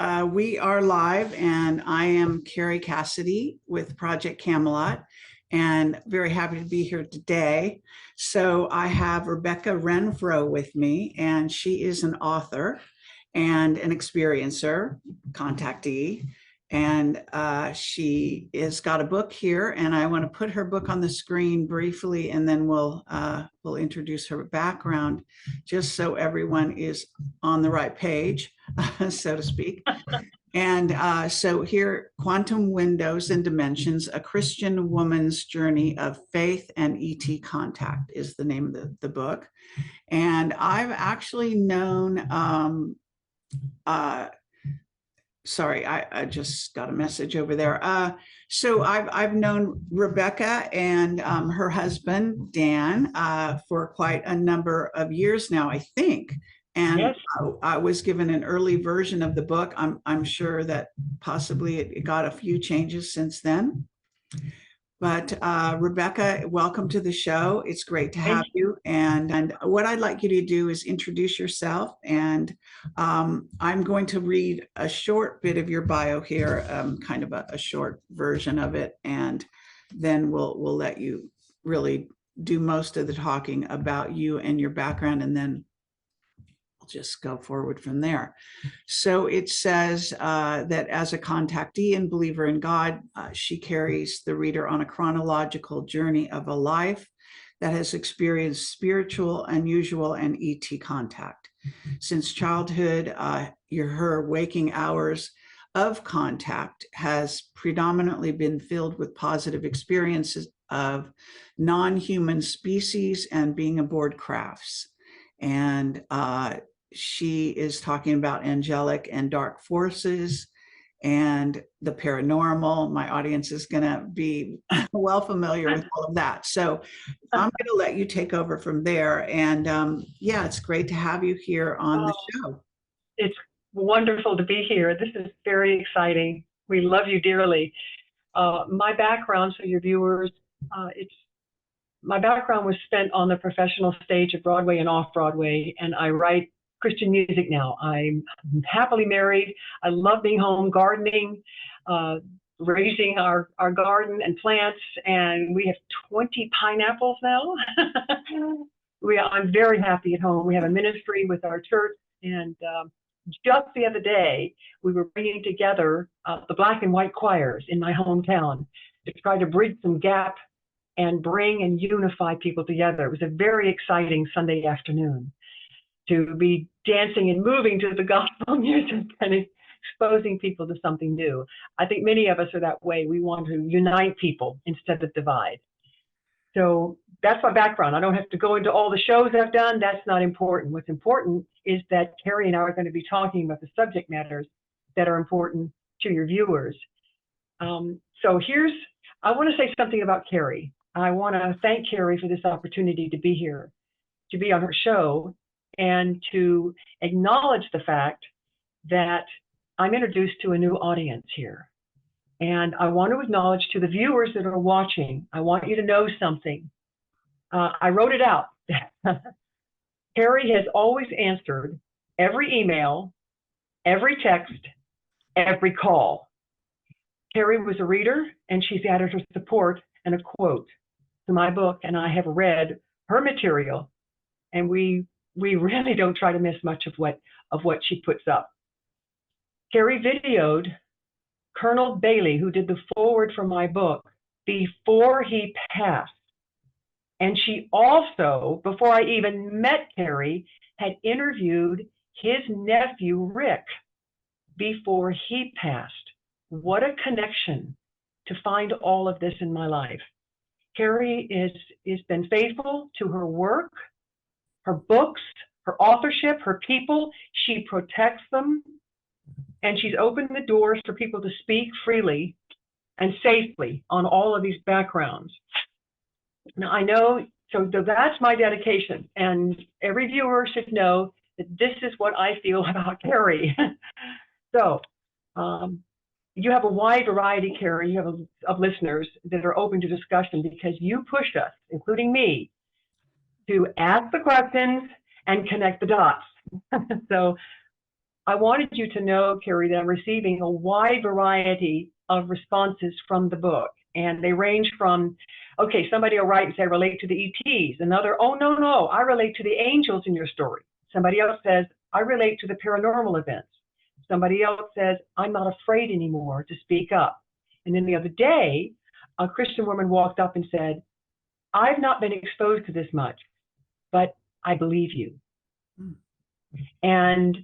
We are live, and I am Carrie Cassidy with Project Camelot, and very happy to be here today. So I have Rebecca Renfroe with me, and she is an author and an experiencer, contactee, and she has got a book here, and I want to put her book on the screen briefly, and then we'll introduce her background, just so everyone is on the right page, so to speak. And so here, Quantum Windows and Dimensions, A Christian Woman's Journey of Faith and ET Contact is the name of the book. And I've actually known, sorry, I just got a message over there. So I've known Rebecca and her husband, Dan, for quite a number of years now, I think. And yes. I was given an early version of the book. I'm sure that possibly it got a few changes since then. But Rebecca, welcome to the show. It's great to have you. And what I'd like you to do is introduce yourself. And I'm going to read a short bit of your bio here, kind of a short version of it. And then we'll let you really do most of the talking about you and your background, and then just go forward from there. So it says that as a contactee and believer in God, she carries the reader on a chronological journey of a life that has experienced spiritual, unusual, and ET contact. Since childhood, her waking hours of contact has predominantly been filled with positive experiences of non-human species and being aboard crafts. And she is talking about angelic and dark forces and the paranormal. My audience is going to be well familiar with all of that. So I'm going to let you take over from there. And yeah, it's great to have you here on the show. It's wonderful to be here. This is very exciting. We love you dearly. My background, so your viewers, my background was spent on the professional stage of Broadway and off-Broadway, and I write Christian music now. I'm happily married. I love being home, gardening, raising our garden and plants, and we have 20 pineapples now. I'm very happy at home. We have a ministry with our church, and just the other day, we were bringing together the black and white choirs in my hometown to try to bridge some gap and bring and unify people together. It was a very exciting Sunday afternoon to be dancing and moving to the gospel music and exposing people to something new. I think many of us are that way. We want to unite people instead of divide. So that's my background. I don't have to go into all the shows I've done. That's not important. What's important is that Carrie and I are going to be talking about the subject matters that are important to your viewers. So I want to say something about Carrie. I want to thank Carrie for this opportunity to be here, to be on her show, and to acknowledge the fact that I'm introduced to a new audience here. And I want to acknowledge to the viewers that are watching, I want you to know something. I wrote it out. Carrie has always answered every email, every text, every call. Carrie was a reader, and she's added her support and a quote to my book, and I have read her material, and we really don't try to miss much of what she puts up. Carrie videoed Colonel Bailey, who did the foreword for my book, before he passed. And she also, before I even met Carrie, had interviewed his nephew, Rick, before he passed. What a connection to find all of this in my life. Carrie has been faithful to her work, her books, her authorship, her people. She protects them, and she's opened the doors for people to speak freely and safely on all of these backgrounds. Now, I know, so that's my dedication, and every viewer should know that this is what I feel about Carrie. So you have a wide variety, Carrie, you have of listeners that are open to discussion because you pushed us, including me, to ask the questions and connect the dots. So I wanted you to know, Carrie, that I'm receiving a wide variety of responses from the book. And they range from, okay, somebody will write and say, I relate to the ETs. Another, oh, no, no, I relate to the angels in your story. Somebody else says, I relate to the paranormal events. Somebody else says, I'm not afraid anymore to speak up. And then the other day, a Christian woman walked up and said, I've not been exposed to this much, but I believe you. Mm. And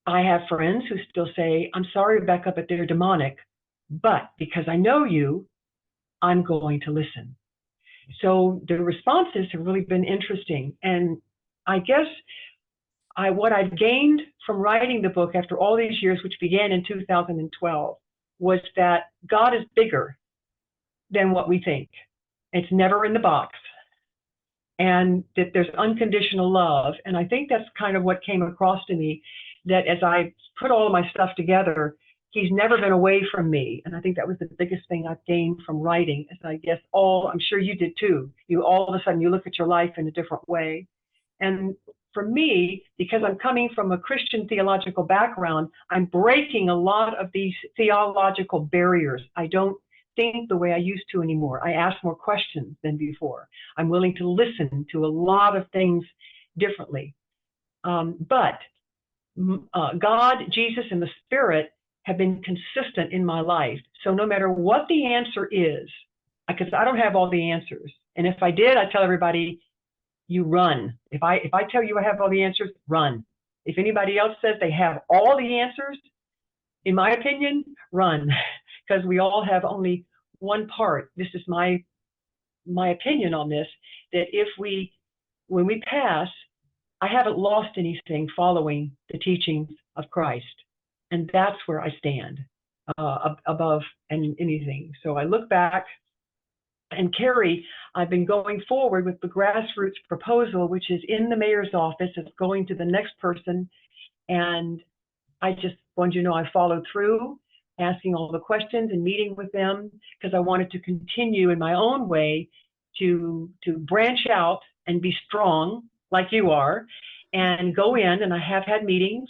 I have friends who still say, I'm sorry, Rebecca, but they're demonic. But because I know you, I'm going to listen. So the responses have really been interesting. And I guess what I've gained from writing the book after all these years, which began in 2012, was that God is bigger than what we think. It's never in the box. And that there's unconditional love. And I think that's kind of what came across to me, that as I put all of my stuff together, he's never been away from me. And I think that was the biggest thing I've gained from writing, is I guess I'm sure you did too. You all of a sudden, you look at your life in a different way. And for me, because I'm coming from a Christian theological background, I'm breaking a lot of these theological barriers. I don't think the way I used to anymore. I ask more questions than before. I'm willing to listen to a lot of things differently. But God, Jesus, and the Spirit have been consistent in my life. So no matter what the answer is, because I don't have all the answers. And if I did, I tell everybody, you run. If I tell you I have all the answers, run. If anybody else says they have all the answers, in my opinion, run. Because we all have only one part. This is my opinion on this, that when we pass, I haven't lost anything following the teachings of Christ. And that's where I stand, above anything. So I look back, and Carrie, I've been going forward with the grassroots proposal, which is in the mayor's office. It's going to the next person. And I just wanted you to know I followed through, asking all the questions and meeting with them, because I wanted to continue in my own way to branch out and be strong like you are, and go in. And I have had meetings.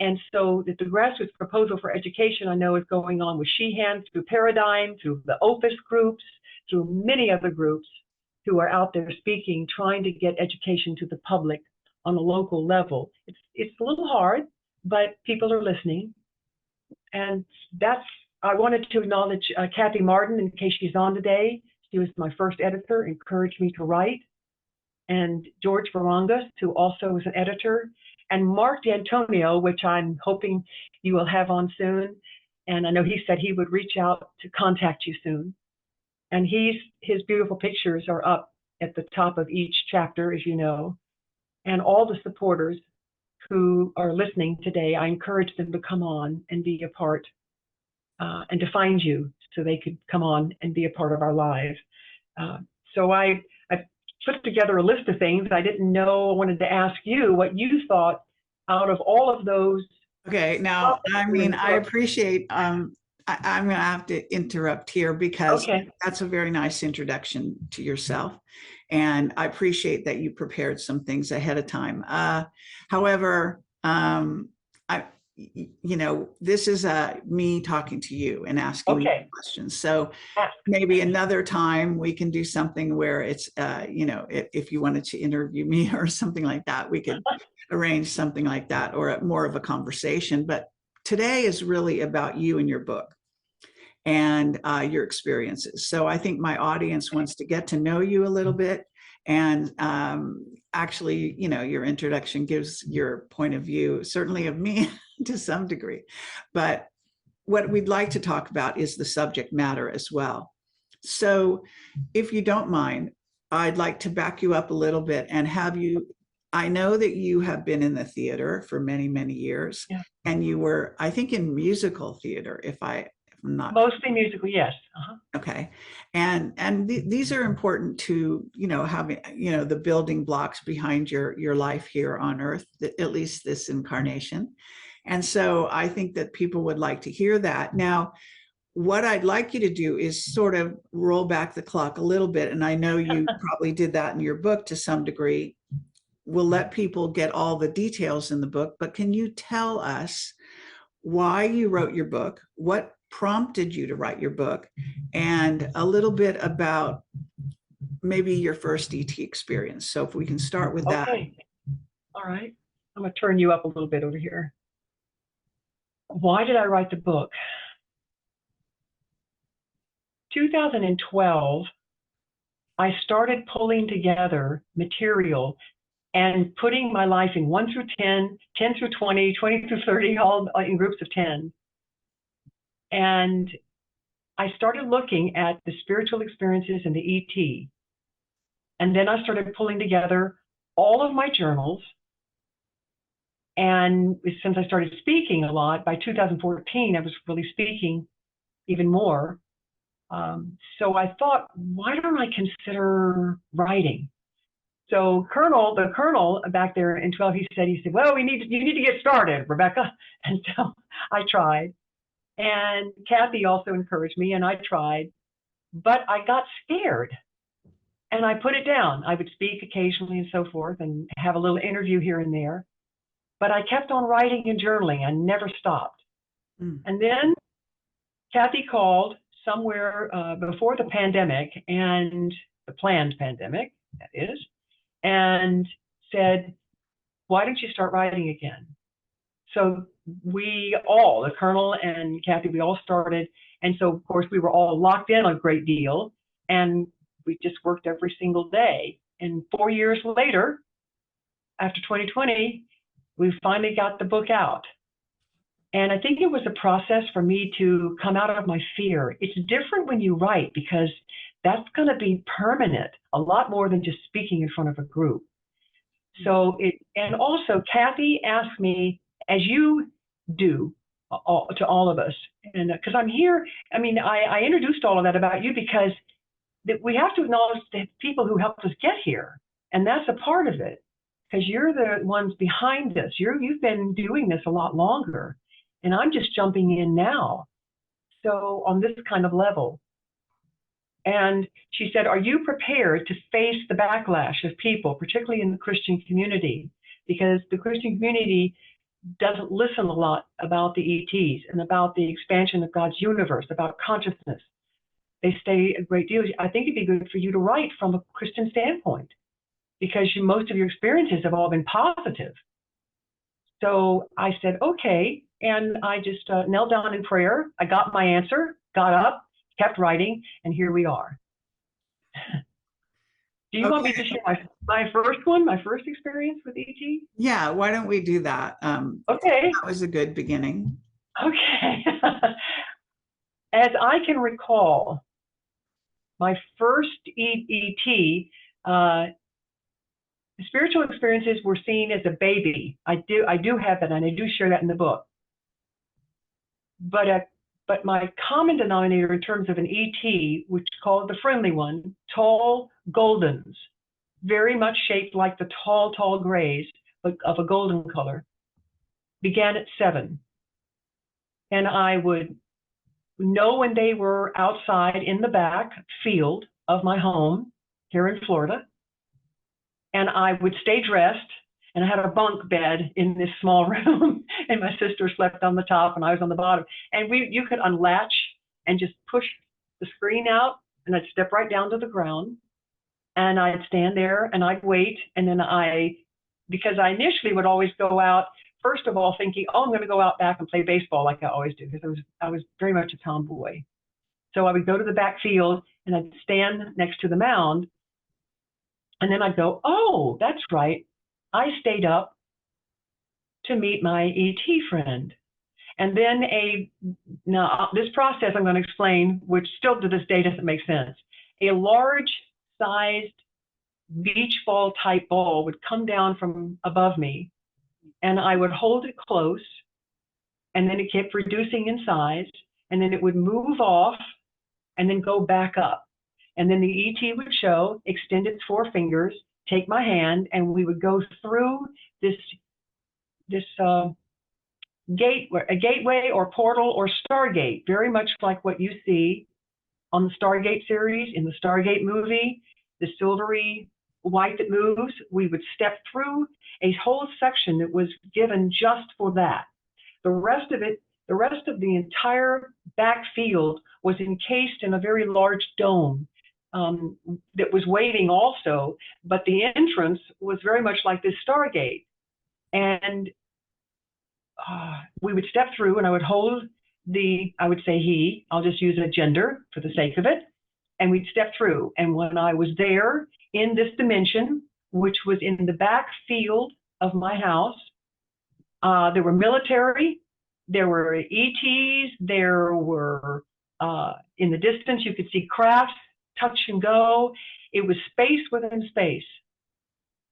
And so that the grassroots proposal for education, I know, is going on with Sheehan, through Paradigm, through the Opus groups, through many other groups who are out there speaking, trying to get education to the public on a local level. It's a little hard, but people are listening. And I wanted to acknowledge Kathy Martin, in case she's on today. She was my first editor, encouraged me to write. And George Varangas, who also was an editor. And Mark D'Antonio, which I'm hoping you will have on soon. And I know he said he would reach out to contact you soon. And his beautiful pictures are up at the top of each chapter, as you know. And all the supporters who are listening today, I encourage them to come on and be a part, and to find you so they could come on and be a part of our lives. So I put together a list of things. I didn't know. I wanted to ask you what you thought out of all of those. Okay, now, I mean, I appreciate, I'm going to have to interrupt here, because that's a very nice introduction to yourself. And I appreciate that you prepared some things ahead of time. However, this is me talking to you and asking you questions. So maybe another time we can do something where it's, if you wanted to interview me or something like that, we could arrange something like that, or more of a conversation. But today is really about you and your book and your experiences. So I think my audience wants to get to know you a little bit. And actually, your introduction gives your point of view, certainly of me to some degree. But what we'd like to talk about is the subject matter as well. So if you don't mind, I'd like to back you up a little bit and have you, I know that you have been in the theater for many, many years, and you were, I think, in musical theater, if I'm not. Mostly musical, yes. Okay. And these are important to, having, the building blocks behind your life here on earth, at least this incarnation. And so I think that people would like to hear that. Now, what I'd like you to do is sort of roll back the clock a little bit. And I know you probably did that in your book to some degree. we'll let people get all the details in the book, but can you tell us why you wrote your book, what prompted you to write your book, and a little bit about maybe your first ET experience? So if we can start with that. Okay. All right. I'm going to turn you up a little bit over here. Why did I write the book? 2012, I started pulling together material and putting my life in 1 through 10, 10 through 20, 20 through 30, all in groups of 10. And I started looking at the spiritual experiences in the ET. And then I started pulling together all of my journals. And since I started speaking a lot, by 2014, I was really speaking even more. So I thought, why don't I consider writing? So the colonel back there in 12, he said, well, you need to get started, Rebecca. And so I tried. And Kathy also encouraged me, and I tried. But I got scared. And I put it down. I would speak occasionally and so forth and have a little interview here and there. But I kept on writing and journaling. I never stopped. And then Kathy called somewhere before the pandemic, and the planned pandemic, that is, and said, why don't you start writing again? So we all, the colonel and Kathy, we all started. And so, of course, we were all locked in a great deal. And we just worked every single day. And 4 years later, after 2020, we finally got the book out. And I think it was a process for me to come out of my fear. It's different when you write because that's going to be permanent, a lot more than just speaking in front of a group. So and also Kathy asked me, as you do to all of us, and because I'm here, I mean, I introduced all of that about you because we have to acknowledge the people who helped us get here. And that's a part of it, because you're the ones behind this. You've been doing this a lot longer. And I'm just jumping in now. So on this kind of level. And she said, are you prepared to face the backlash of people, particularly in the Christian community? Because the Christian community doesn't listen a lot about the ETs and about the expansion of God's universe, about consciousness. They stay a great deal. I think it'd be good for you to write from a Christian standpoint, because most of your experiences have all been positive. So I said, okay. And I just knelt down in prayer. I got my answer, got up, kept writing, and here we are. Do you want me to share my first experience with ET? Yeah, why don't we do that? Okay. That was a good beginning. Okay. As I can recall, my first ET, spiritual experiences were seen as a baby. I do have that, and I do share that in the book. But my common denominator in terms of an ET, which is called the friendly one, tall goldens, very much shaped like the tall grays, but of a golden color, began at 7. And I would know when they were outside in the back field of my home here in Florida. And I would stay dressed. And I had a bunk bed in this small room, and my sister slept on the top and I was on the bottom. And you could unlatch and just push the screen out, and I'd step right down to the ground, and I'd stand there and I'd wait. And then because I initially would always go out, first of all, thinking, oh, I'm going to go out back and play baseball like I always do, because I was very much a tomboy. So I would go to the back field and I'd stand next to the mound, and then I'd go, oh, that's right. I stayed up to meet my ET friend. And then now this process I'm going to explain, which still to this day doesn't make sense. A large sized beach ball type ball would come down from above me, and I would hold it close, and then it kept reducing in size, and then it would move off and then go back up. And then the ET would show, extend its 4 fingers, take my hand, and we would go through this gateway or portal or Stargate, very much like what you see on the Stargate series, in the Stargate movie, the silvery White That Moves, we would step through a whole section that was given just for that. The rest of it, the rest of the entire backfield was encased in a very large dome that was waiting also, but the entrance was very much like this Stargate. And we would step through, and I would hold I would say he, I'll just use a gender for the sake of it, and we'd step through. And when I was there in this dimension, which was in the back field of my house, there were military, there were ETs, there were, in the distance, you could see crafts, touch and go. It was space within space.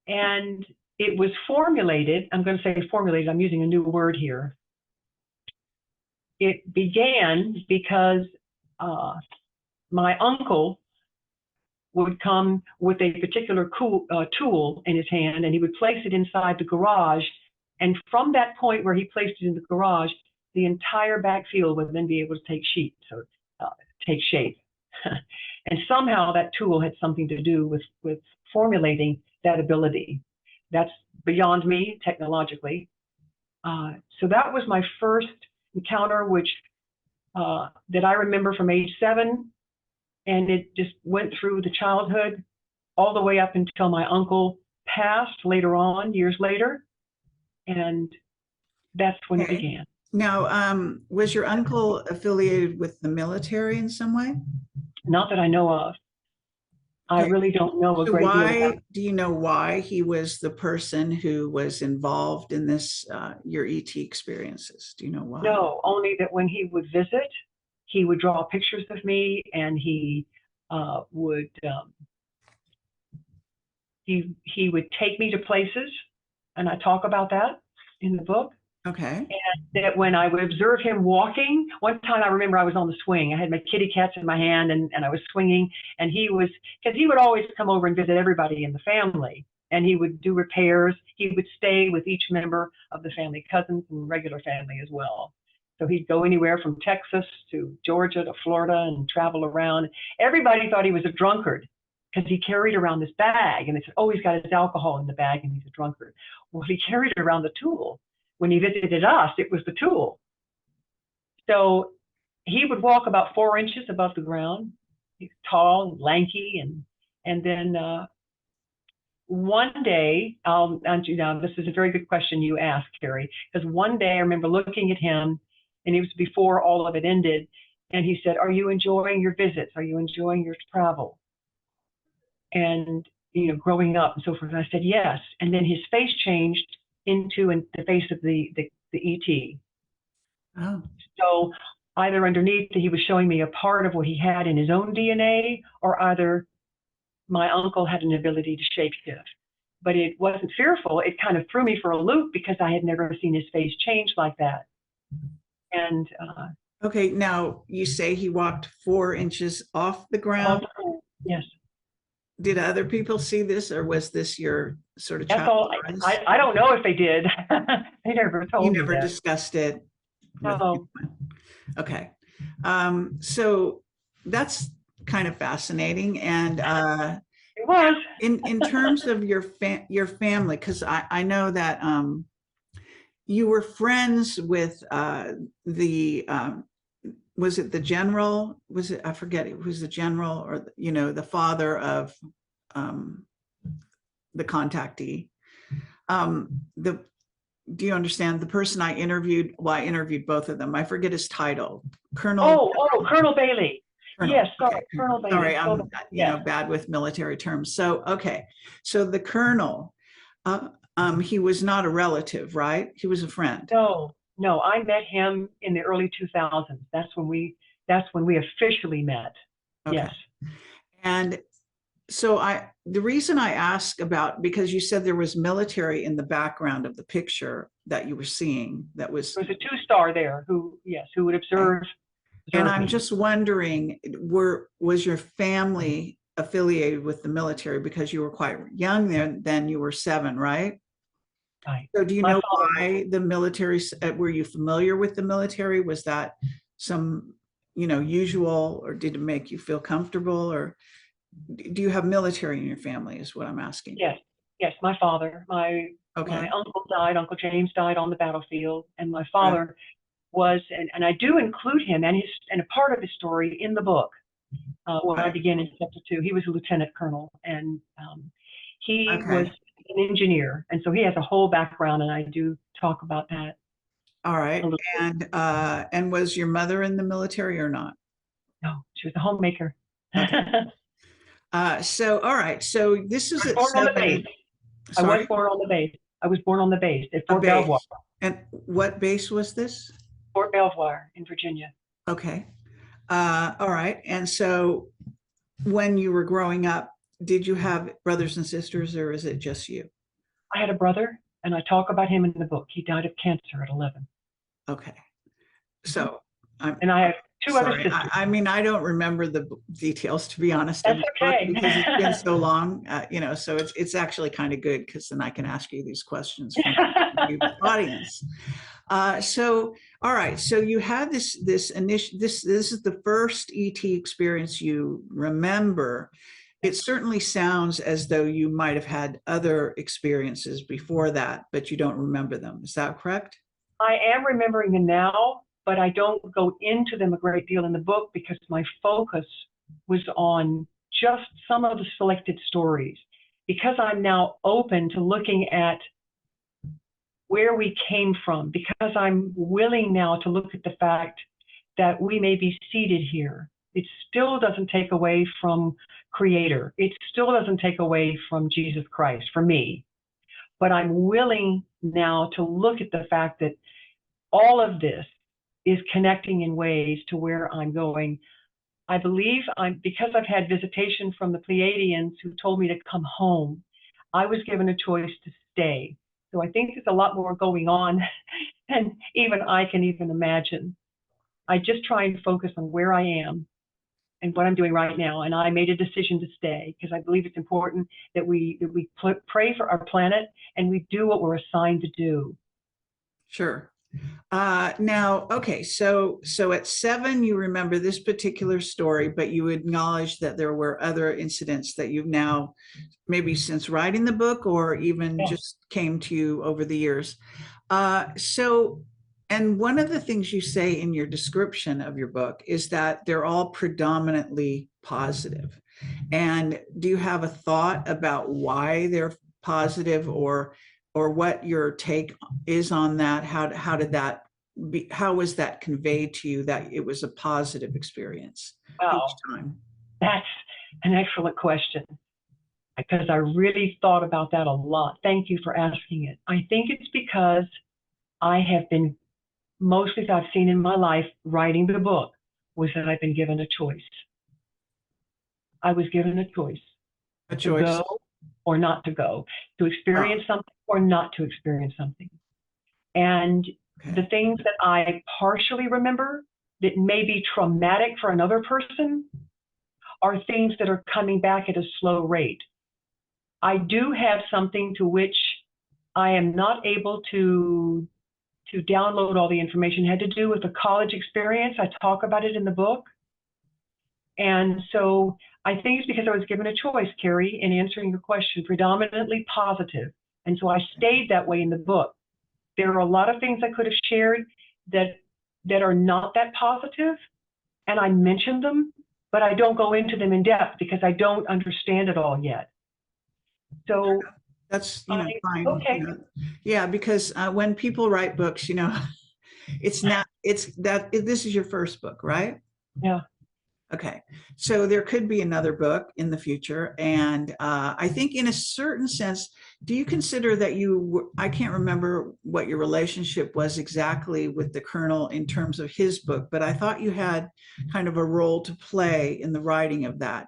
And it was formulated, I'm going to say formulated, I'm using a new word here. It began because my uncle would come with a particular tool in his hand, and he would place it inside the garage. And from that point where he placed it in the garage, the entire backfield would then be able to take shape. And somehow that tool had something to do with formulating that ability. That's beyond me technologically. So that was my first encounter, which that I remember from age 7, and it just went through the childhood all the way up until my uncle passed later on, years later, and that's when it began. Now, was your uncle affiliated with the military in some way? Not that I know of. I really don't know a great deal about it. Do you know why he was the person who was involved in this, your ET experiences? Do you know why? No, only that when he would visit, he would draw pictures of me, and he would take me to places, and I talk about that in the book. Okay. And that when I would observe him walking, one time I remember I was on the swing. I had my kitty cats in my hand, and I was swinging, and because he would always come over and visit everybody in the family, and he would do repairs. He would stay with each member of the family, cousins and regular family as well. So he'd go anywhere from Texas to Georgia to Florida and travel around. Everybody thought he was a drunkard because he carried around this bag, and they said, oh, he's got his alcohol in the bag and he's a drunkard. Well, he carried around the tool. When he visited us, it was the tool. So he would walk about 4 inches above the ground. He's tall and lanky, and then one day, this is a very good question you asked, Carrie, because one day I remember looking at him, and it was before all of it ended, and he said, are you enjoying your visits? Are you enjoying your travel? And, growing up and so forth. And I said, yes. And then his face changed into the face of the ET. Oh. So either underneath, he was showing me a part of what he had in his own DNA, or either my uncle had an ability to shapeshift. But it wasn't fearful. It kind of threw me for a loop because I had never seen his face change like that. And okay, now you say he walked 4 inches off the ground. Yes. Did other people see this, or was this your sort of? That's all. I don't know if they did. They never told me. You never discussed it. No. Okay. So that's kind of fascinating. And it was in terms of your family, because I know that you were friends with was it the general? Was it, I forget, it was the general, or the father of the contactee. Do you understand the person I interviewed? Well, I interviewed both of them. I forget his title. Colonel. Oh, Colonel Bailey. Colonel, yes, sorry, okay. Colonel Bailey. Sorry, I'm bad with military terms. So okay, so the colonel, he was not a relative, right? He was a friend. No, I met him in the early 2000s. That's when we officially met. Okay. Yes. And so the reason I ask about, because you said there was military in the background of the picture that you were seeing, there was a 2-star there who would observe. And I'm just wondering, was your family affiliated with the military? Because you were quite young then you were 7, right? Right. So do you know why the military, were you familiar with the military? Was that some, usual, or did it make you feel comfortable, or? do you have military in your family is what I'm asking. Yes, yes, my father, my Okay. uncle died, Uncle James died on the battlefield, and my Right. father was, and I do include him and a part of his story in the book. When I Right. begin in chapter 2, he was a lieutenant colonel, and he was Okay. an engineer, and so he has a whole background, and I do talk about that All a right. little bit. And was your mother in the military or not? No, she was a homemaker. Okay. I So all right. So this is was at born on the base. seven. I was Sorry, born on the base. I was born on the base at a Fort Belvoir, base. And what base was this? Fort Belvoir in Virginia. Okay. All right. And so when you were growing up, did you have brothers and sisters, or is it just you? I had a brother, and I talk about him in the book. He died of cancer at 11. Okay. Mhm. So I'm And I have two other sorry. sisters. I mean, I don't remember the details, to be honest, of That's your book okay. because it's been so long, so it's actually kind of good because then I can ask you these questions from the audience. So, all right. So you had this initial, this is the first ET experience you remember. It certainly sounds as though you might have had other experiences before that, but you don't remember them. Is that correct? I am remembering them now, but I don't go into them a great deal in the book because my focus was on just some of the selected stories. Because I'm now open to looking at where we came from, because I'm willing now to look at the fact that we may be seated here. It still doesn't take away from Creator. It still doesn't take away from Jesus Christ for me. But I'm willing now to look at the fact that all of this is connecting in ways to where I'm going. I believe because I've had visitation from the Pleiadians who told me to come home, I was given a choice to stay. So I think there's a lot more going on than even I can even imagine. I just try and focus on where I am and what I'm doing right now. And I made a decision to stay because I believe it's important that we pray for our planet and we do what we're assigned to do. Sure. Now, okay, so at 7, you remember this particular story, but you acknowledge that there were other incidents that you've now, maybe since writing the book or even Yeah. just came to you over the years. So, and one of the things you say in your description of your book is that they're all predominantly positive. And do you have a thought about why they're positive, or what your take is on that? How did that be, how was that conveyed to you that it was a positive experience each Wow, time? that's an excellent question because I really thought about that a lot. Thank you for asking it. I think it's because I have been, mostly that I've seen in my life writing the book, was that I've been given a choice. I was given a choice A to choice. go or not to go, to Oh, experience something or not to experience something. And the okay. things that I partially remember that may be traumatic for another person are things that are coming back at a slow rate. I do have something to which I am not able to download all the information. It had to do with a college experience. I talk about it in the book. And so I think it's because I was given a choice, Carrie, in answering your question, predominantly positive. And so I stayed that way in the book. There are a lot of things I could have shared that are not that positive, and I mentioned them, but I don't go into them in depth because I don't understand it all yet. So That's, I fine. okay, Yeah, because when people write books, it's not, it's that this is your first book, right? yeah. Okay, so there could be another book in the future, and I think, in a certain sense, do you consider that I can't remember what your relationship was exactly with the Colonel in terms of his book, but I thought you had kind of a role to play in the writing of that.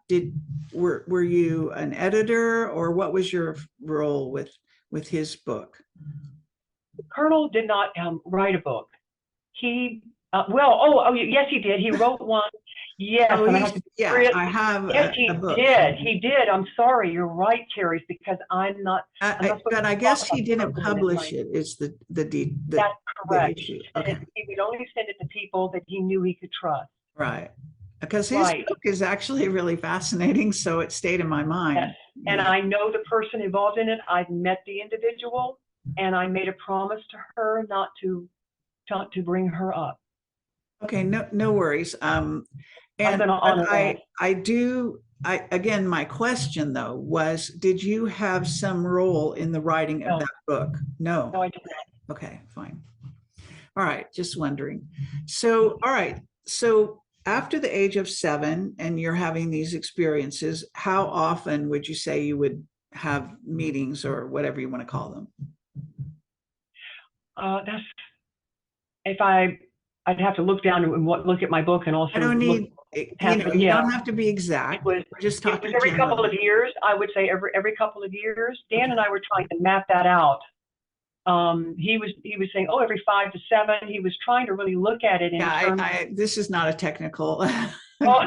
Were you an editor, or what was your role with his book? The Colonel did not write a book. He yes, he did. He wrote one. Yes, Oh, and I have to yeah, read. I have Yes, a he book did. from. He did. I'm sorry. You're right, Carrie, because I'm not supposed But to I talk guess about he the didn't person in it. publish Right. it. Is the That's the correct. issue? Okay, He would only send it to people that he knew he could trust. right. because his Right. book is actually really fascinating, so it stayed in my mind. Yes. And I know the person involved in it. I've met the individual, and I made a promise to her not to bring her up. Okay, no worries. I'm And going to honor that. again, my question though was, did you have some role in the writing of No, that book? No. no, I did not. Okay, fine. All right, just wondering. So, all right. So after the age of 7 and you're having these experiences, how often would you say you would have meetings or whatever you want to call them? That's if I'd have to look down and look at my book and also I don't look. need, you don't have to be exact. We're just It was talking every couple generally. of years. I would say every couple of years. Dan and I were trying to map that out. He was saying, oh, every 5 to 7. He was trying to really look at it in terms. This is not a technical. Oh.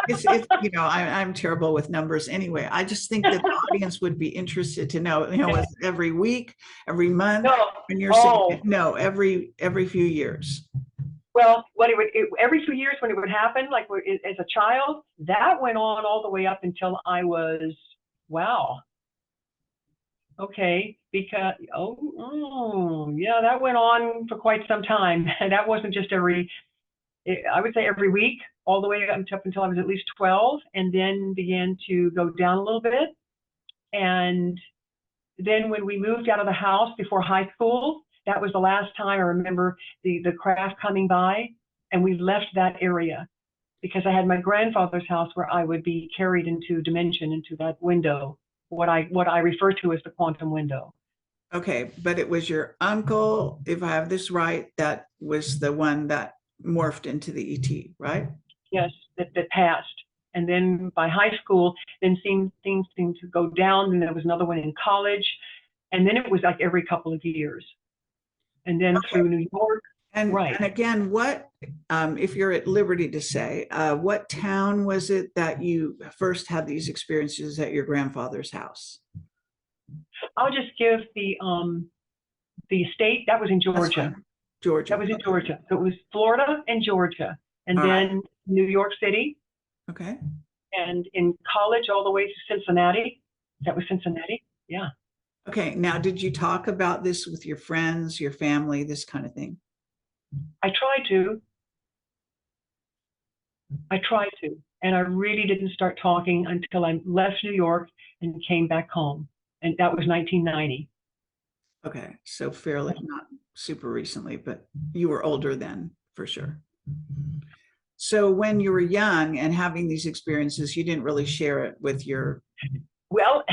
It's I'm terrible with numbers anyway. I just think that the audience would be interested to know, was it every week, every month? No. When you're saying no, every few years. Well, every few years when it would happen, like as a child, that went on all the way up until I was, wow. Okay, because, yeah, that went on for quite some time. And that wasn't just I would say every week, all the way up until I was at least 12, and then began to go down a little bit. And then when we moved out of the house before high school, that was the last time I remember the craft coming by, and we left that area because I had my grandfather's house where I would be carried into dimension, into that window, what I refer to as the quantum window. Okay, but it was your uncle, if I have this right, that was the one that morphed into the ET, right? Yes, that passed. And then by high school, then things seemed to go down. And there was another one in college. And then it was like every couple of years. And then through New York. And, right. And again, what, if you're at liberty to say, what town was it that you first had these experiences at your grandfather's house? I'll just give the state. That was in Georgia. Georgia. That was in Georgia. So it was Florida and Georgia. And then New York City. Okay. And in college all the way to Cincinnati. That was Cincinnati. Yeah. Okay. Now, did you talk about this with your friends, your family, this kind of thing? I tried to. And I really didn't start talking until I left New York and came back home. And that was 1990. Okay. So fairly, not super recently, but you were older then, for sure. So when you were young and having these experiences, you didn't really share it with your... Well,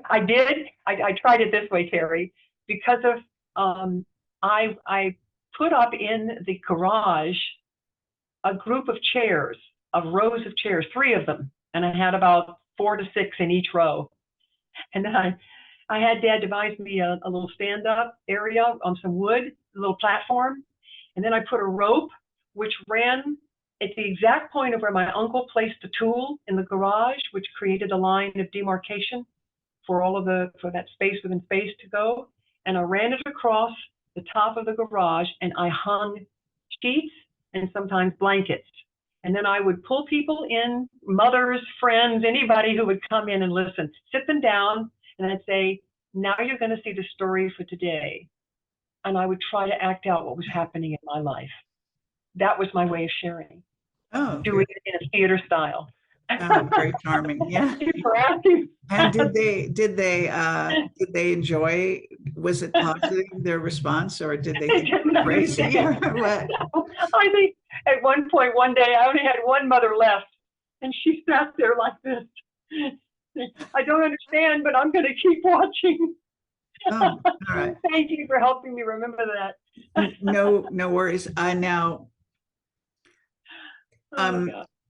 I did. I tried it this way, Terry, because of I put up in the garage a group of chairs, of rows of chairs, 3 of them, and I had about 4 to 6 in each row. And then I had Dad devise me a little stand-up area on some wood, a little platform, and then I put a rope which ran at the exact point of where my uncle placed the tool in the garage, which created a line of demarcation for that space within space to go. And I ran it across the top of the garage, and I hung sheets and sometimes blankets. And then I would pull people in, mothers, friends, anybody who would come in and listen, sit them down, and I'd say, now you're going to see the story for today. And I would try to act out what was happening in my life. That was my way of sharing. Oh, doing it in a theater style. Oh, very charming. Yeah. And did they enjoy? Was it positive, their response, or did they think it was crazy or what? I think at one point, one day, I only had one mother left, and she sat there like this. I don't understand, but I'm going to keep watching. Oh, all right. Thank you for helping me remember that. No worries. Now,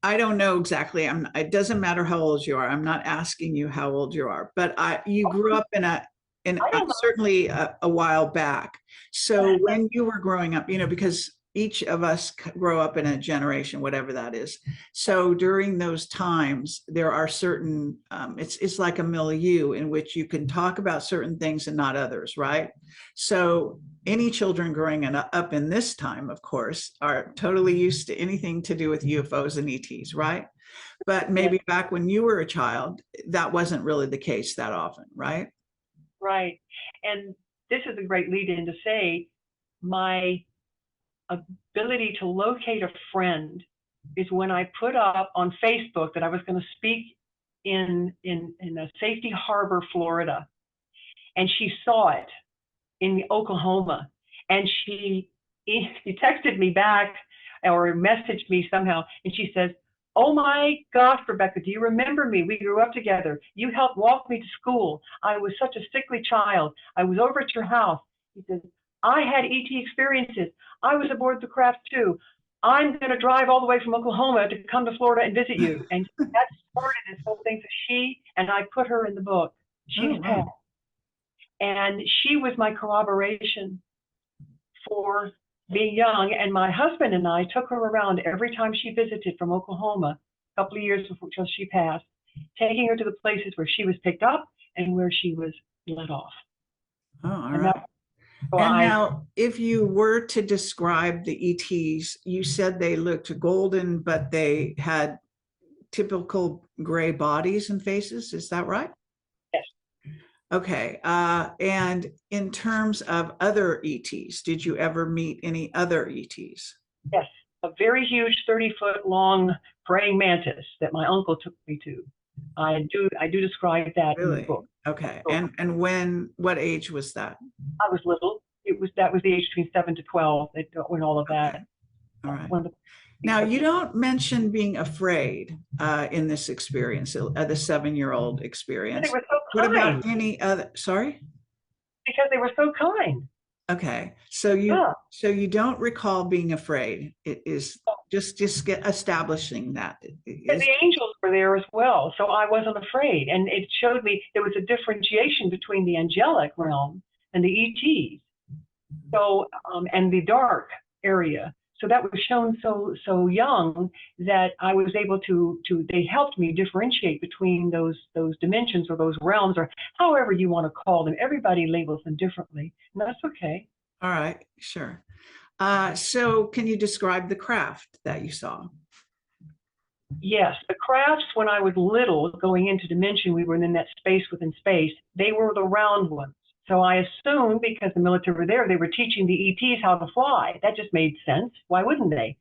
I don't know exactly. It doesn't matter how old you are. I'm not asking you how old you are, but you grew up in certainly a while back. So when you were growing up, because each of us grow up in a generation, whatever that is. So during those times, there are certain, it's like a milieu in which you can talk about certain things and not others, right? So any children growing up in this time, of course, are totally used to anything to do with UFOs and ETs, right? But maybe back when you were a child, that wasn't really the case that often, right? Right. And this is a great lead in to say my ability to locate a friend is when I put up on Facebook that I was going to speak in a Safety Harbor, Florida. And she saw it in Oklahoma. And she texted me back or messaged me somehow. And she says, "Oh my gosh, Rebecca, do you remember me? We grew up together. You helped walk me to school. I was such a sickly child. I was over at your house." He says, "I had ET experiences. I was aboard the craft too. I'm going to drive all the way from Oklahoma to come to Florida and visit you." And that started this whole thing. So she, and I put her in the book. She's passed. And she was my corroboration for being young. And my husband and I took her around every time she visited from Oklahoma, a couple of years before she passed, taking her to the places where she was picked up and where she was let off. Oh, all right. And now, if you were to describe the ETs, you said they looked golden, but they had typical gray bodies and faces. Is that right? Yes. Okay. And in terms of other ETs, did you ever meet any other ETs? Yes. A very huge 30-foot long praying mantis that my uncle took me to. I do describe that in the book. Okay. And what age was that? I was little. That was the age between 7 to 12 when all of that. Okay. All right. Now, you don't mention being afraid in this experience, the 7-year-old experience. They were so kind. What about any other? Sorry? Because they were so kind. Okay. So you don't recall being afraid. It is just establishing that. And the angels were there as well, so I wasn't afraid. And it showed me there was a differentiation between the angelic realm and the ETs. So, and the dark area. So that was shown so young that I was able to they helped me differentiate between those dimensions or those realms, or however you want to call them. Everybody labels them differently, and that's okay. All right, sure. So can you describe the craft that you saw? Yes, the crafts when I was little, going into dimension, we were in that space within space. They were the round ones. So I assumed because the military were there, they were teaching the ETs how to fly. That just made sense. Why wouldn't they?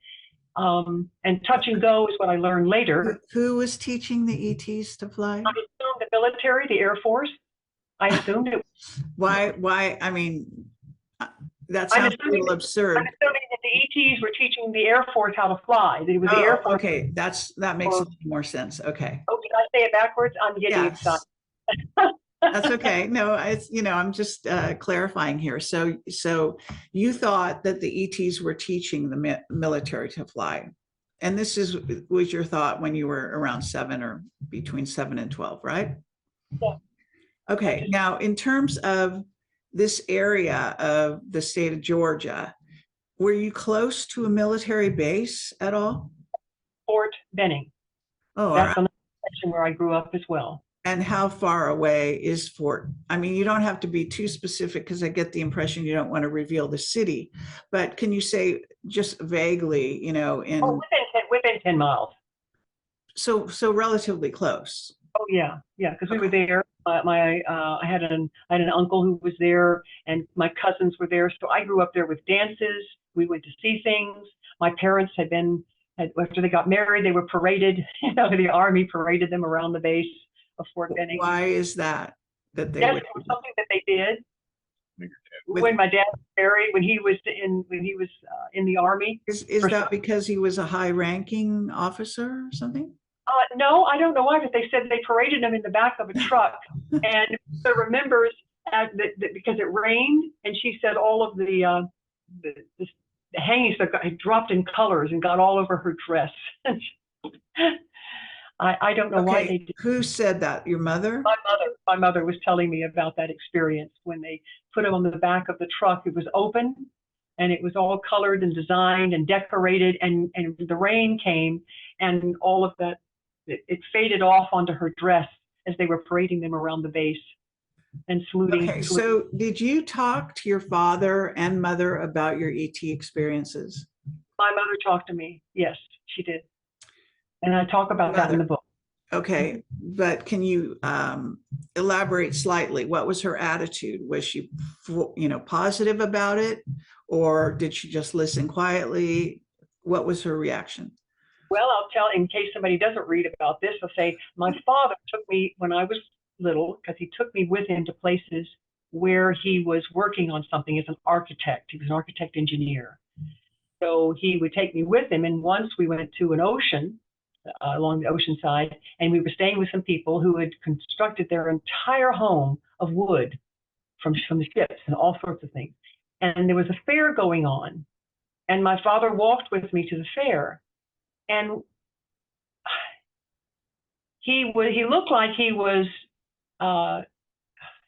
And touch and go is what I learned later. Who was teaching the ETs to fly? I assumed the military, the Air Force. I assumed it. Why? I mean, that sounds a little absurd. I'm assuming that the ETs were teaching the Air Force how to fly. That it was the Air Force. Okay, that makes a little more sense. Okay. Oh, did I say it backwards? I'm getting excited. That's okay. No, it's, I'm just clarifying here. So you thought that the ETs were teaching the military to fly. And this was your thought when you were around 7 or between 7 and 12, right? Yeah. Okay. Now, in terms of this area of the state of Georgia, were you close to a military base at all? Fort Benning. Oh, that's another section where I grew up as well. And how far away is Fort? I mean, you don't have to be too specific because I get the impression you don't want to reveal the city, but can you say just vaguely, within 10 miles. So relatively close. Oh yeah, because we were there. I had an uncle who was there, and my cousins were there. So I grew up there with dances. We went to see things. My parents after they got married, they were paraded. The Army paraded them around the base of Fort Benning. Why is that? That's something that they did. When my dad was married, when he was in the Army. Is that because he was a high-ranking officer or something? No, I don't know why, but they said they paraded him in the back of a truck, and the remembers because it rained, and she said all of the hangings that had dropped in colors and got all over her dress. I don't know why they did. Who said that? Your mother? My mother was telling me about that experience when they put him on the back of the truck. It was open, and it was all colored and designed and decorated, and the rain came, and all of that, it faded off onto her dress as they were parading them around the base and saluting. Okay, so did you talk to your father and mother about your ET experiences? My mother talked to me. Yes, she did. And I talk about that in the book. Okay, but can you elaborate slightly? What was her attitude? Was she, positive about it, or did she just listen quietly? What was her reaction? Well, I'll tell, in case somebody doesn't read about this, I'll say my father took me when I was little, because he took me with him to places where he was working on something as an architect. He was an architect engineer. So he would take me with him. And once we went to an ocean, along the ocean side, and we were staying with some people who had constructed their entire home of wood from the ships and all sorts of things. And there was a fair going on. And my father walked with me to the fair. And he looked like he was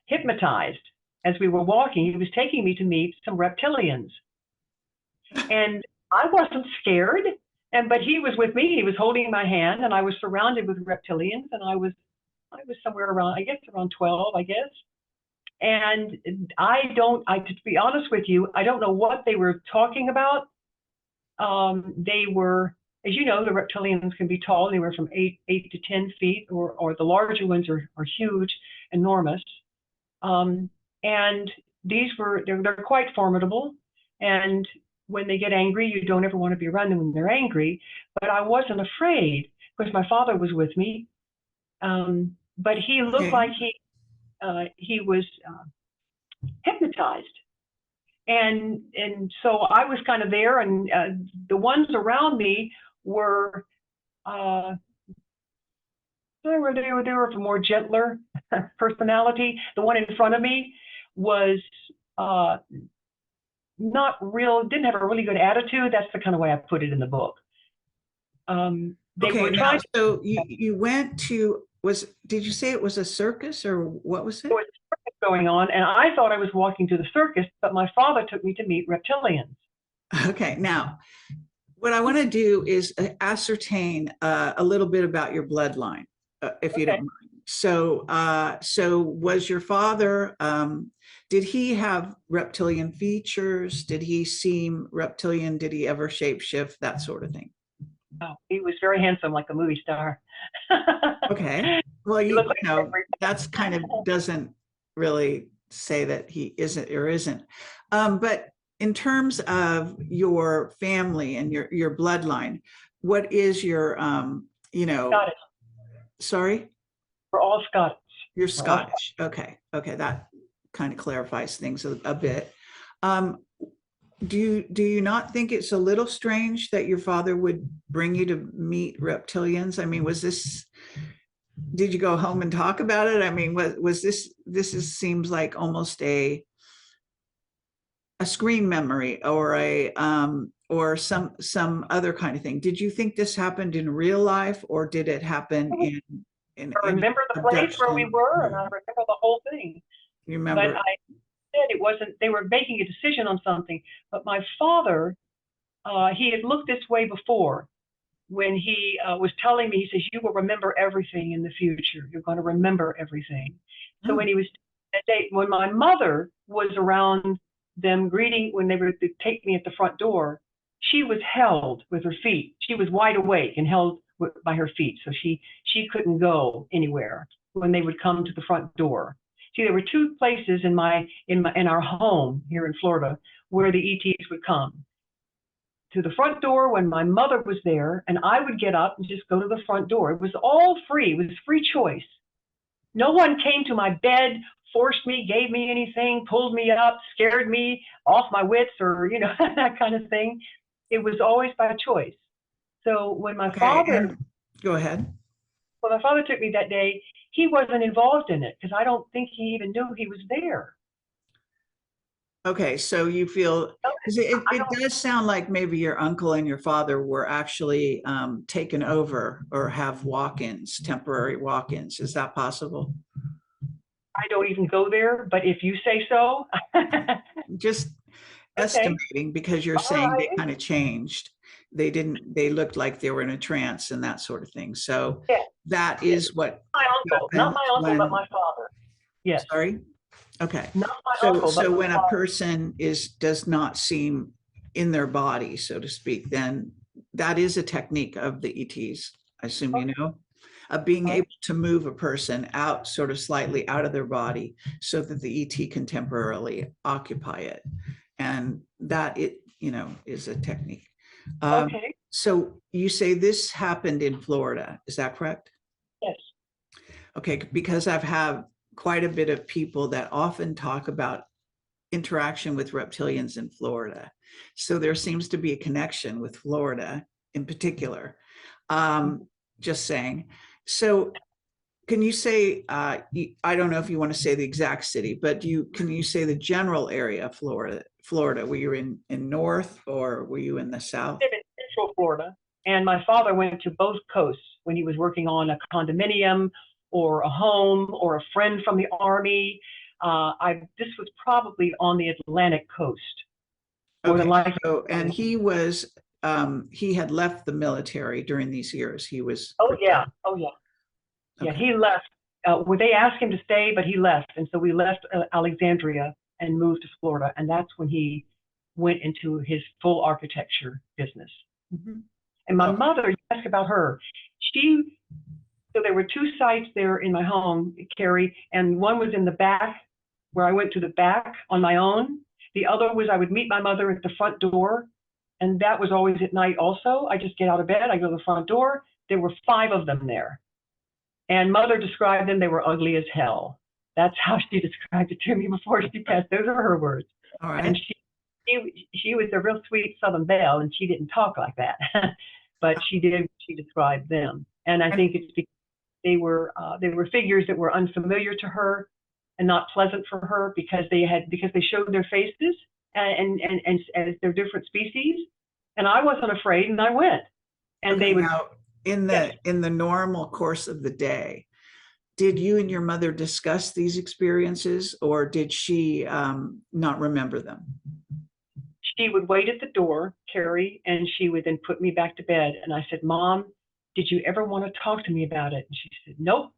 hypnotized as we were walking. He was taking me to meet some reptilians. And I wasn't scared, but he was with me. He was holding my hand, and I was surrounded with reptilians, and I was somewhere around, I guess around 12, I guess. And to be honest with you, I don't know what they were talking about. They were, as you know, the reptilians can be tall, anywhere from 8 to 10 feet, or the larger ones are huge, enormous. And they're quite formidable. And when they get angry, you don't ever want to be around them when they're angry. But I wasn't afraid because my father was with me. But he looked like he was hypnotized. And so I was kind of there, and the ones around me were they were of a more gentler personality. The one in front of me was didn't have a really good attitude. That's the kind of way I put it in the book. So you went to, did you say it was a circus, or what was it? There was a circus going on, and I thought I was walking to the circus, but my father took me to meet reptilians. Okay, now what I want to do is ascertain a little bit about your bloodline, if you don't mind. So was your father, did he have reptilian features? Did he seem reptilian? Did he ever shapeshift, that sort of thing? Oh, he was very handsome, like a movie star. Okay. Well, that's kind of doesn't really say that he isn't or isn't. But in terms of your family and your bloodline, what is your, Scottish. Sorry? We're all Scottish. You're Scottish. Okay. That kind of clarifies things a bit. Do you not think it's a little strange that your father would bring you to meet reptilians? I mean, did you go home and talk about it? I mean, seems like almost a screen memory, or some other kind of thing. Did you think this happened in real life, or did it happen in I remember the place where we were, and I remember the whole thing. You remember? But I said it wasn't, they were making a decision on something. But my father, he had looked this way before when he was telling me, he says, you will remember everything in the future. You're going to remember everything. So when he was, when my mother was around them greeting, when they were to take me at the front door, she was held with her feet. She was wide awake and held by her feet. So she couldn't go anywhere when they would come to the front door. See, there were two places in our home here in Florida where the ETs would come. To the front door when my mother was there, and I would get up and just go to the front door. It was all free. It was free choice. No one came to my bed, forced me, gave me anything, pulled me up, scared me off my wits, or that kind of thing. It was always by choice. So when my father, go ahead. When my father took me that day, he wasn't involved in it because I don't think he even knew he was there. Okay, so you feel, it does sound like maybe your uncle and your father were actually taken over or have walk-ins, temporary walk-ins. Is that possible? I don't even go there, but if you say so. Just, Okay. estimating because you're All saying they right. kind of changed. They looked like they were in a trance and that sort of thing. So Yes. that Yes. is what My uncle, not happens my uncle, but when, my father. Yes. sorry? Okay. Not my So, uncle, but so my when a father. person does not seem in their body, so to speak, then that is a technique of the ETs, I assume, Okay. of being All right. able to move a person out sort of slightly out of their body so that the ET can temporarily occupy it. And that is a technique. Okay. So you say this happened in Florida, is that correct? Yes. Okay, because I've had quite a bit of people that often talk about interaction with reptilians in Florida. So there seems to be a connection with Florida in particular. Um, just saying. So can you say, I don't know if you want to say the exact city, but can you say the general area of Florida? Were you in North or were you in the South? Live in Central Florida, and my father went to both coasts when he was working on a condominium or a home or a friend from the army. This was probably on the Atlantic coast, more than Okay. likely. So, and he had left the military during these years. He was Oh yeah, retired. oh yeah, yeah. Okay. He left. Well, they asked him to stay, but he left, and so we left Alexandria and moved to Florida, and that's when he went into his full architecture business. Mm-hmm. And my Okay. mother, you asked about her. She So there were two sites there in my home, Carrie, and one was in the back where I went to the back on my own. The other was I would meet my mother at the front door, and that was always at night also. I just get out of bed, I go to the front door. There were 5 of them there. And mother described them, they were ugly as hell. That's how she described it to me before she passed. Those are her words. All And right. she was a real sweet Southern belle, and she didn't talk like that, but she described them. And I And think it's because they were figures that were unfamiliar to her and not pleasant for her because they showed their faces and as their different species. And I wasn't afraid, and I went. And okay, they would, now yes, in the normal course of the day, did you and your mother discuss these experiences, or did she not remember them? she would wait at the door, Carrie, and she would then put me back to bed. And I said, Mom, did you ever want to talk to me about it? And she said, Nope.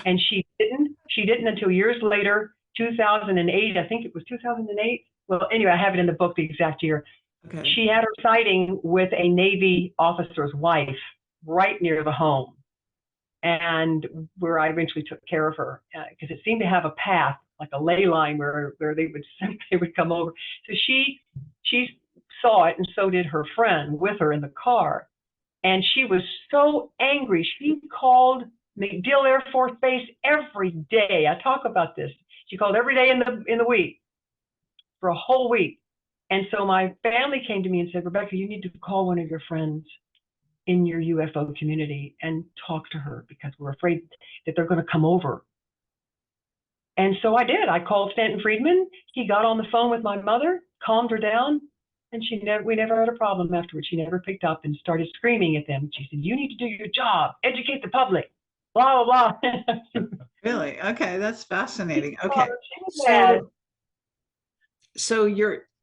And she didn't. She didn't until years later, 2008. I think it was 2008. Well, anyway, I have it in the book, the exact year. Okay. She had her sighting with a Navy officer's wife right near the home, and where I eventually took care of her because it seemed to have a path, like a ley line, where they would come over. So she saw it, and so did her friend with her in the car. And she was so angry. She called MacDill Air Force Base every day. I talk about this. She called every day in the week for a whole week. And so my family came to me and said, Rebecca, you need to call one of your friends in your UFO community and talk to her because we're afraid that they're going to come over. And so I did. I called Stanton Friedman. He got on the phone with my mother, calmed her down, and we never had a problem afterwards. She never picked up and started screaming at them. She said, "You need to do your job, educate the public, blah blah blah." Really? Okay, that's fascinating. Okay. She was mad. So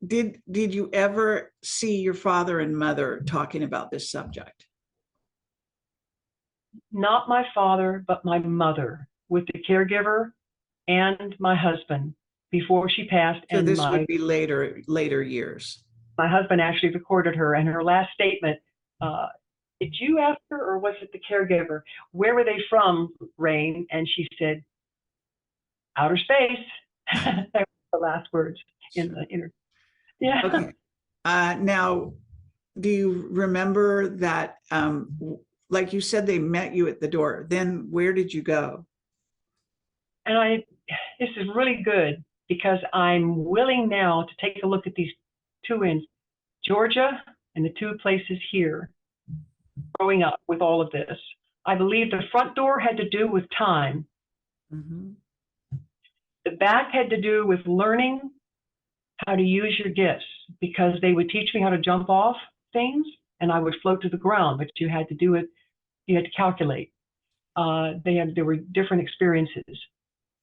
did you ever see your father and mother talking about this subject? Not my father, but my mother, with the caregiver and my husband before she passed. So And this would be later years. my husband actually recorded her, and her last statement, uh, did you ask her or was it the caregiver, where were they from, Rain? And she said, outer space. That was the last words in Sure. the interview. Yeah. Okay. Now, do you remember that, like you said, they met you at the door? Then where did you go? And this is really good because I'm willing now to take a look at these 2 ends, Georgia and the 2 places here, growing up with all of this. I believe the front door had to do with time. Mhm. The back had to do with learning how to use your gifts because they would teach me how to jump off things and I would float to the ground, but you had to do it, you had to calculate. There were different experiences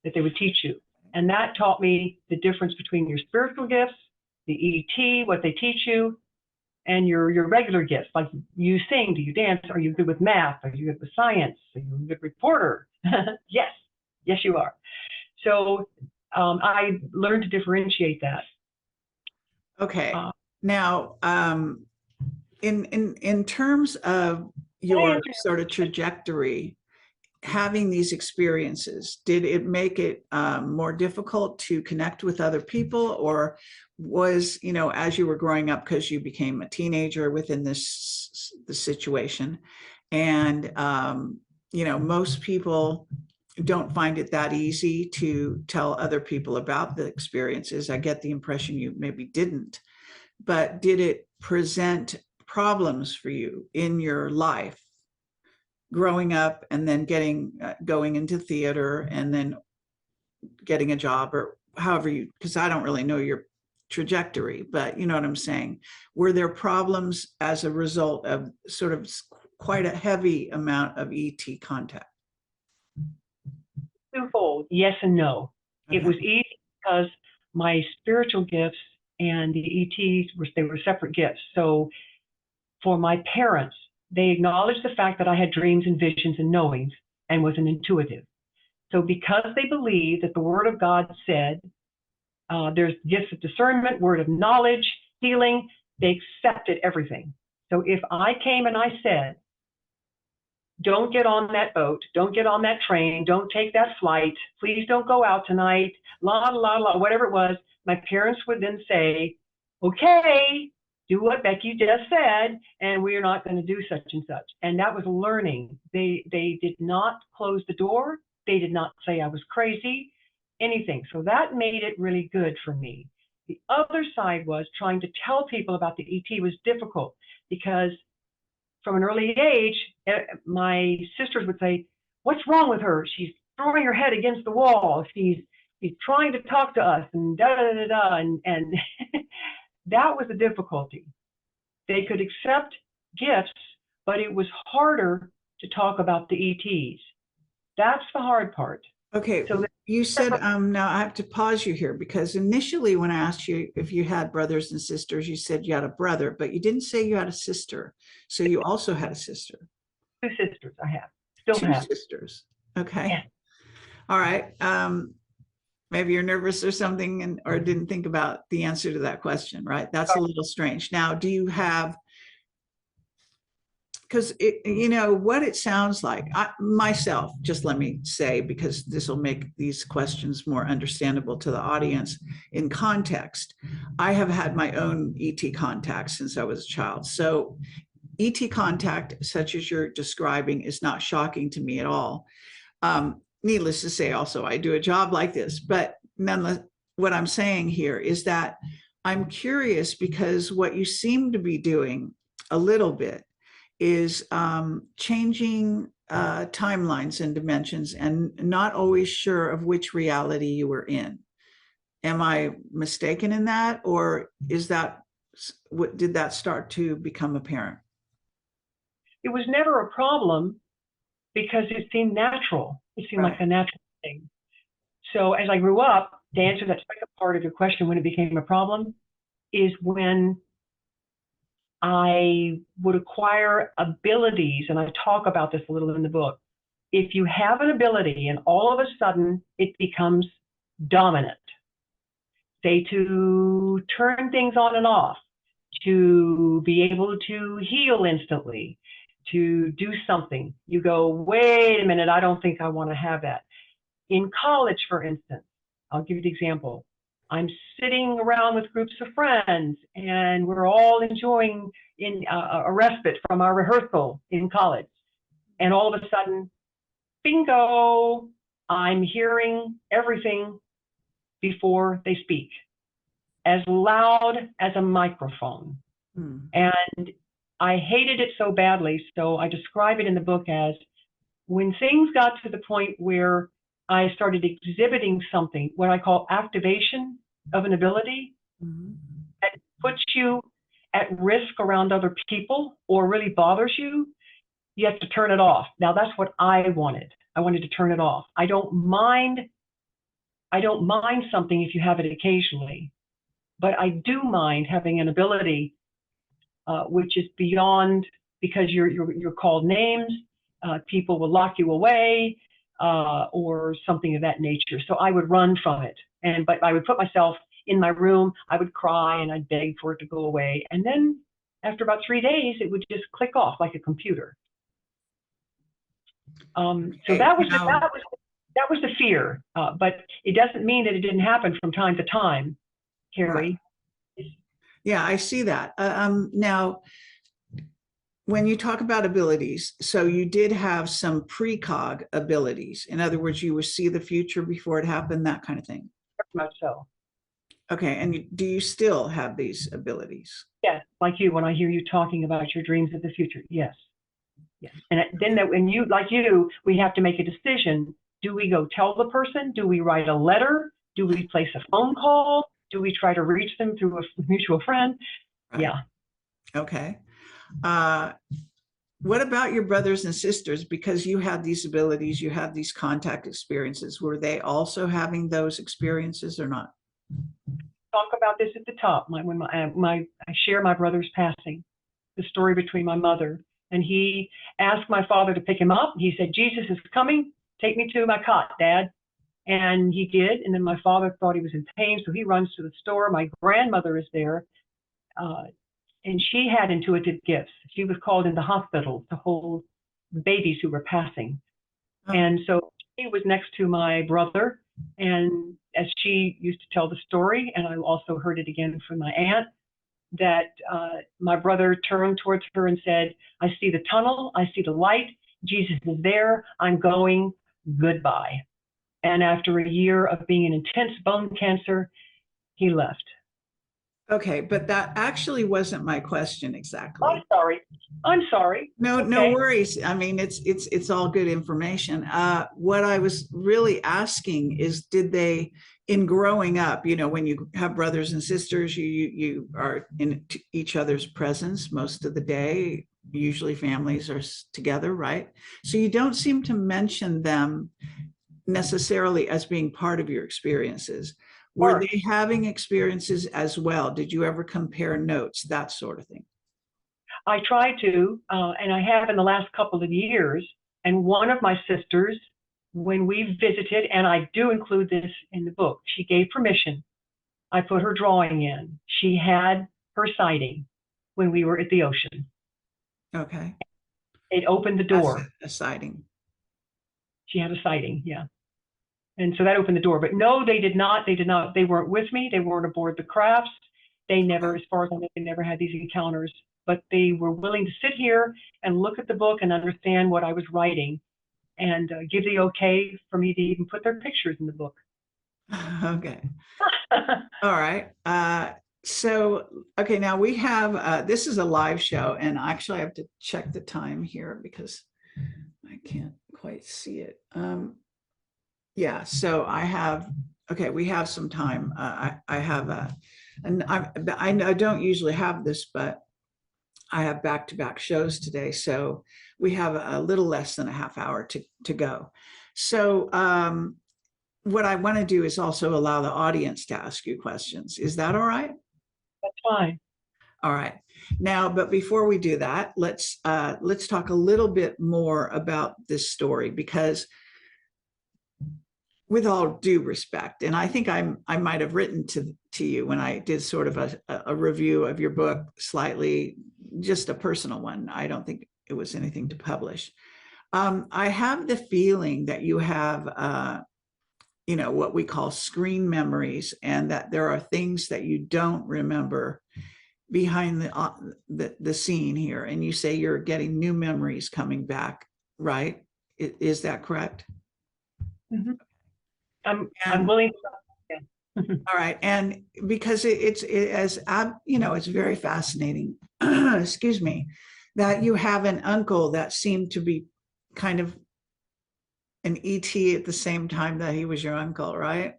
that they would teach you. And that taught me the difference between your spiritual gifts, the ET, what they teach you, and your regular gifts, like you sing, do you dance, are you good with math, are you good with science, are you a good reporter? Yes, yes you are. So I learned to differentiate that. Okay. Now, in terms of your sort of trajectory, having these experiences, did it make it more difficult to connect with other people, or was, as you were growing up, because you became a teenager within the situation, and most people don't find it that easy to tell other people about the experiences. I get the impression you maybe didn't, but did it present problems for you in your life growing up, and then going into theater, and then getting a job, or however you, because I don't really know your trajectory, but you know what I'm saying? Were there problems as a result of sort of quite a heavy amount of ET contact? Twofold, yes and no. Okay. It was easy because my spiritual gifts and the ETs they were separate gifts. So for my parents, they acknowledged the fact that I had dreams and visions and knowings and was an intuitive. So because they believed that the Word of God said, there's gifts of discernment, word of knowledge, healing, they accepted everything. So if I came and I said, don't get on that boat, don't get on that train, don't take that flight, please don't go out tonight, la, la, la, whatever it was, my parents would then say, okay, do what Becky just said, and we're not going to do such and such. And that was learning. They did not close the door. They did not say I was crazy, anything. So that made it really good for me. The other side was trying to tell people about the ET was difficult because from an early age, my sisters would say, what's wrong with her? She's throwing her head against the wall. She's trying to talk to us, and da da da da. And that was the difficulty. They could accept gifts, but it was harder to talk about the ETs. That's the hard part. Okay, so you said, now I have to pause you here, because initially when I asked you if you had brothers and sisters, you said you had a brother, but you didn't say you had a sister. So you also had a sister. 2 sisters I have. Still 2 have. sisters. Okay. Yeah. All right. Maybe you're nervous or something, or didn't think about the answer to that question, right? That's a little strange. Now, do you have, because what it sounds like, myself, just let me say, because this will make these questions more understandable to the audience in context. I have had my own ET contact since I was a child. So ET contact, such as you're describing, is not shocking to me at all. Needless to say, also, I do a job like this, but nonetheless, what I'm saying here is that I'm curious, because what you seem to be doing a little bit is changing timelines and dimensions, and not always sure of which reality you were in. Am I mistaken in that, or did that start to become apparent? It was never a problem because it seemed natural. It seemed like a natural thing. So as I grew up, to answer that second part of your question, when it became a problem, is when I would acquire abilities, and I talk about this a little in the book. If you have an ability and all of a sudden it becomes dominant, say to turn things on and off, to be able to heal instantly, to do something, you go, wait a minute, I don't think I want to have that. In college, for instance, I'll give you the example. I'm sitting around with groups of friends, and we're all enjoying a respite from our rehearsal in college. And all of a sudden, bingo, I'm hearing everything before they speak, as loud as a microphone. And I hated it so badly, so I describe it in the book as when things got to the point where I started exhibiting something, what I call activation of an ability, that puts you at risk around other people or really bothers you, you have to turn it off. Now that's what I wanted. I wanted to turn it off. I don't mind something if you have it occasionally, but I do mind having an ability which is beyond, because you're called names, people will lock you away, or something of that nature. So I would run from it, but I would put myself in my room. I would cry and I'd beg for it to go away, and then after about 3 days, it would just click off like a computer. So that was the fear, but it doesn't mean that it didn't happen from time to time, Carrie. Right. Yeah, I see that. Now, when you talk about abilities, so you did have some precog abilities. In other words, you would see the future before it happened, that kind of thing. Very much so. Okay, and do you still have these abilities? Yes, like you, when I hear you talking about your dreams of the future, yes. Yes. And then when you, like you, we have to make a decision. Do we go tell the person? Do we write a letter? Do we place a phone call? Do we try to reach them through a mutual friend? Right. Yeah. Okay. What about your brothers and sisters? Because you had these abilities, you had these contact experiences. Were they also having those experiences or not? Talk about this at the top. I share my brother's passing, the story between my mother. And he asked my father to pick him up. He said, "Jesus is coming. Take me to my cot, Dad." And he did. And then my father thought he was in pain, so he runs to the store. My grandmother is there, and she had intuitive gifts. She was called into hospitals to hold babies who were passing. Oh. And so she was next to my brother. And as she used to tell the story, and I also heard it again from my aunt, that my brother turned towards her and said, "I see the tunnel, I see the light, Jesus is there, I'm going, goodbye." And after a year of being in intense bone cancer, he left. Okay, but that actually wasn't my question exactly. I'm sorry. No, okay. No worries. I mean, it's all good information. What I was really asking is, did they, in growing up, you know, when you have brothers and sisters, you are in each other's presence most of the day. Usually families are together, right? So you don't seem to mention them necessarily as being part of your experiences. Were they having experiences as well? Did you ever compare notes, that sort of thing? I try to, and I have in the last couple of years. And one of my sisters, when we visited, and I do include this in the book, she gave permission. I put her drawing in. She had her sighting when we were at the ocean. Okay. It opened the door. That's a sighting. She had a sighting, yeah. And so that opened the door. But no, they did not. They did not. They weren't with me. They weren't aboard the crafts. They never, as far as I know, they never had these encounters. But they were willing to sit here and look at the book and understand what I was writing, and give the okay for me to even put their pictures in the book. Okay. All right. So, okay, now we have, this is a live show, and actually I have to check the time here because I can't quite see it. Yeah, so I have, okay, we have some time. I have and I don't usually have this, but I have back-to-back shows today, so we have a little less than a half hour to go. So what I want to do is also allow the audience to ask you questions. Is that all right? That's fine. All right. Now, but before we do that, let's talk a little bit more about this story, because with all due respect, and I think I might have written to you when I did sort of a review of your book, slightly, just a personal one. I don't think it was anything to publish. I have the feeling that you have, you know, what we call screen memories, and that there are things that you don't remember behind the scene here. And you say you're getting new memories coming back, right? Is that correct? Mm-hmm. I'm willing to. All right. And because it's you know, it's very fascinating, excuse me, that you have an uncle that seemed to be kind of an ET at the same time that he was your uncle, right?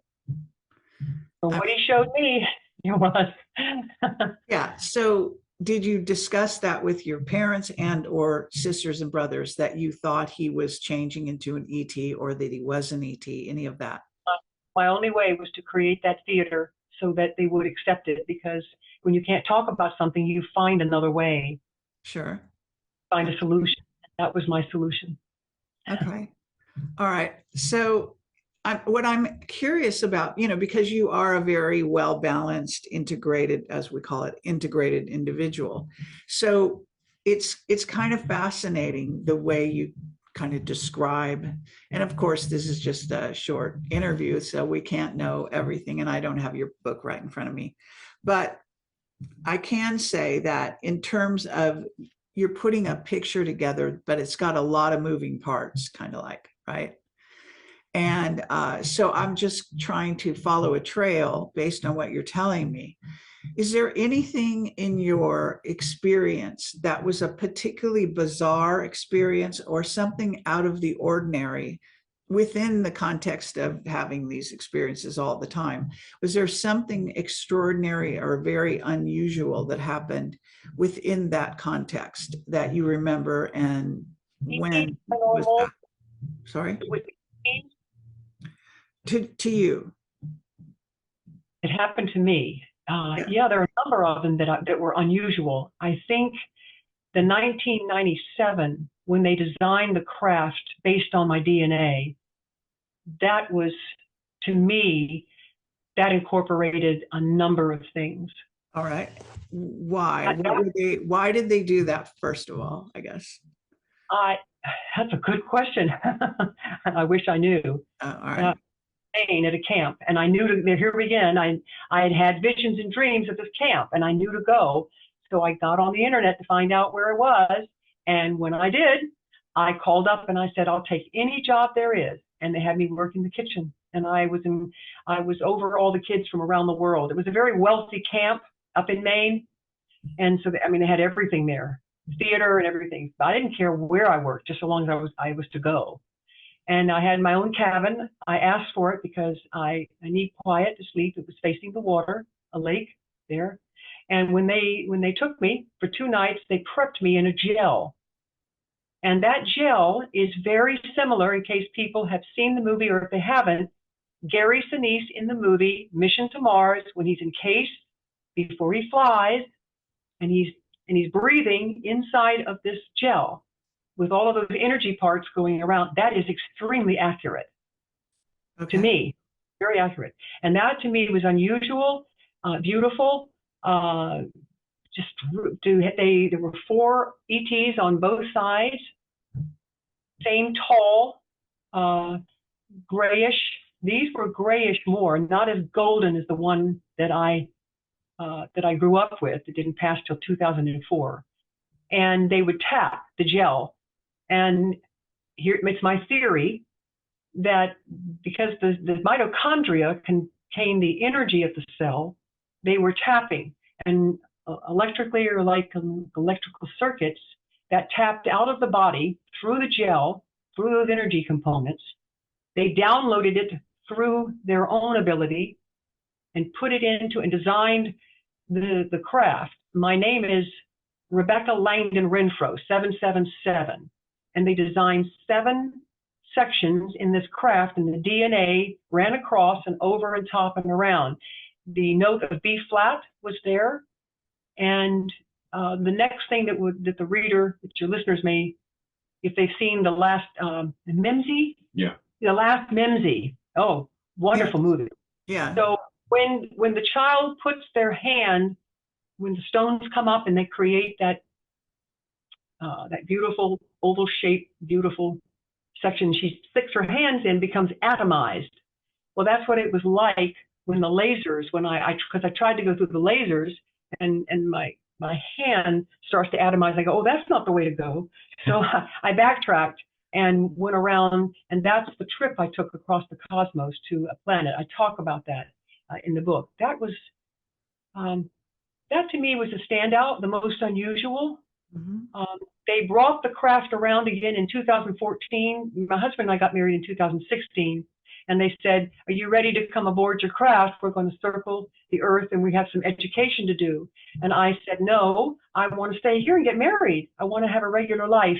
Well, what he showed me, it was. Yeah. So did you discuss that with your parents and or sisters and brothers, that you thought he was changing into an ET, or that he was an ET, any of that? My only way was to create that theater so that they would accept it, because when you can't talk about something, you find another way, Sure. find a solution. That was my solution. Okay. All right. So what I'm curious about, because you are a very well balanced, integrated, as we call it, integrated individual. So it's kind of fascinating the way you kind of describe. And of course, this is just a short interview, so we can't know everything. And I don't have your book right in front of me. But I can say that in terms of you're putting a picture together, but it's got a lot of moving parts, kind of like, right? And so I'm just trying to follow a trail based on what you're telling me. Is there anything in your experience that was a particularly bizarre experience or something out of the ordinary within the context of having these experiences all the time? Was there something extraordinary or very unusual that happened within that context that you remember? And when was that? Sorry? To you. It happened to me. Yeah. Yeah, there are a number of them that were unusual. I think the 1997, when they designed the craft based on my DNA, that was, to me, that incorporated a number of things. All right. Why? Why did they do that, first of all, I guess? That's a good question. I wish I knew. All right. At a camp, and I knew to, here again, I had visions and dreams of this camp, and I knew to go. So I got on the internet to find out where it was. And when I did, I called up and I said, I'll take any job there is. And they had me work in the kitchen. And I was over all the kids from around the world. It was a very wealthy camp up in Maine. And so, they had everything there, theater and everything. But I didn't care where I worked, just so long as I was to go. And I had my own cabin. I asked for it because I need quiet to sleep. It was facing the water, a lake there. And when they took me for 2 nights, they prepped me in a gel. And that gel is very similar, in case people have seen the movie, or if they haven't, Gary Sinise in the movie Mission to Mars, when he's encased before he flies, and he's breathing inside of this gel with all of those energy parts going around. That is extremely accurate. Okay. To me, very accurate. And that to me was unusual, beautiful. There were 4 ETs on both sides, same tall, grayish. These were grayish more, not as golden as the one that I grew up with. It didn't pass till 2004. And they would tap the gel. And here it's my theory that because the mitochondria contain the energy of the cell, they were tapping, and electrically, or like electrical circuits that tapped out of the body through the gel, through those energy components. They downloaded it through their own ability and put it into and designed the craft. My name is Rebecca Langdon Renfroe, 777. And they designed 7 sections in this craft, and the DNA ran across and over and top and around. The note of B flat was there. And the next thing that the reader, that your listeners may, if they've seen the last Mimsy? Yeah. The last Mimsy. Oh, wonderful movie. Yeah. So when the child puts their hand, when the stones come up and they create that beautiful oval-shaped, beautiful section, she sticks her hands in, becomes atomized. Well, that's what it was like when the lasers, because I tried to go through the lasers, and my hand starts to atomize. I go, oh, that's not the way to go. So I backtracked and went around, and that's the trip I took across the cosmos to a planet. I talk about that in the book. That to me was a standout, the most unusual. Mm-hmm. They brought the craft around again in 2014. My husband and I got married in 2016, and they said, are you ready to come aboard your craft? We're going to circle the earth, and we have some education to do. And I said, no, I want to stay here and get married. I want to have a regular life.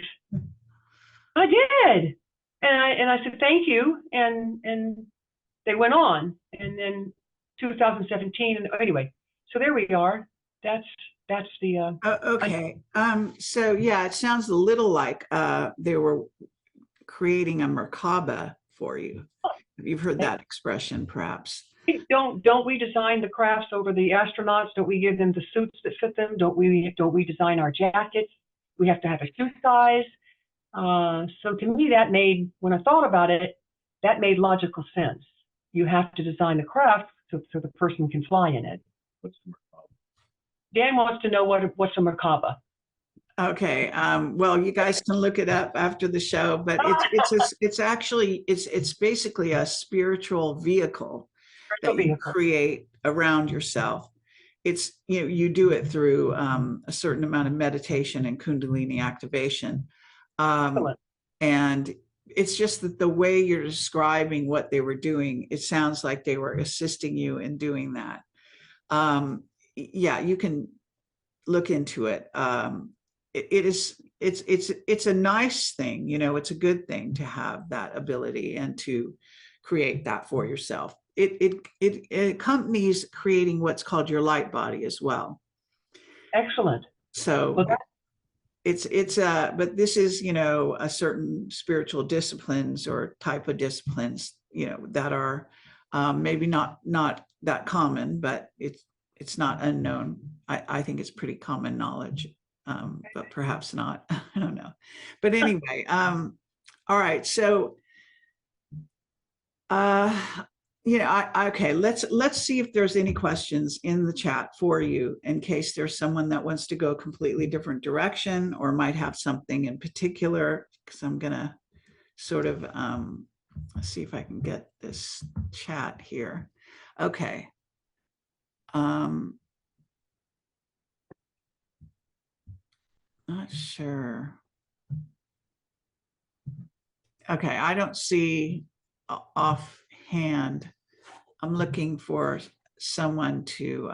I did. And I said, thank you. And they went on. And then 2017. And anyway, so there we are. That's the Okay. So yeah, it sounds a little like they were creating a Merkaba for you. You've heard that expression, perhaps. don't we design the crafts over the astronauts? Don't we give them the suits that fit them? Don't we design our jackets? We have to have a suit size. So to me, that made, when I thought about it, that made logical sense. You have to design the craft so the person can fly in it. Dan wants to know what's a Merkaba. Okay. Well, you guys can look it up after the show, but it's basically a spiritual vehicle that you create around yourself. It's, you do it through a certain amount of meditation and Kundalini activation. And it's just that the way you're describing what they were doing, it sounds like they were assisting you in doing that. Yeah, you can look into it. It's a nice thing, it's a good thing to have that ability and to create that for yourself. It accompanies creating what's called your light body as well. Excellent. So well, but this is, a certain spiritual disciplines or type of disciplines, that are maybe not that common, but it's not unknown. I think it's pretty common knowledge, but perhaps not. I don't know. But anyway, all right. So, okay, let's see if there's any questions in the chat for you, in case there's someone that wants to go a completely different direction or might have something in particular, because I'm gonna sort of let's see if I can get this chat here. Okay. Not sure. Okay, I don't see offhand. I'm looking for someone to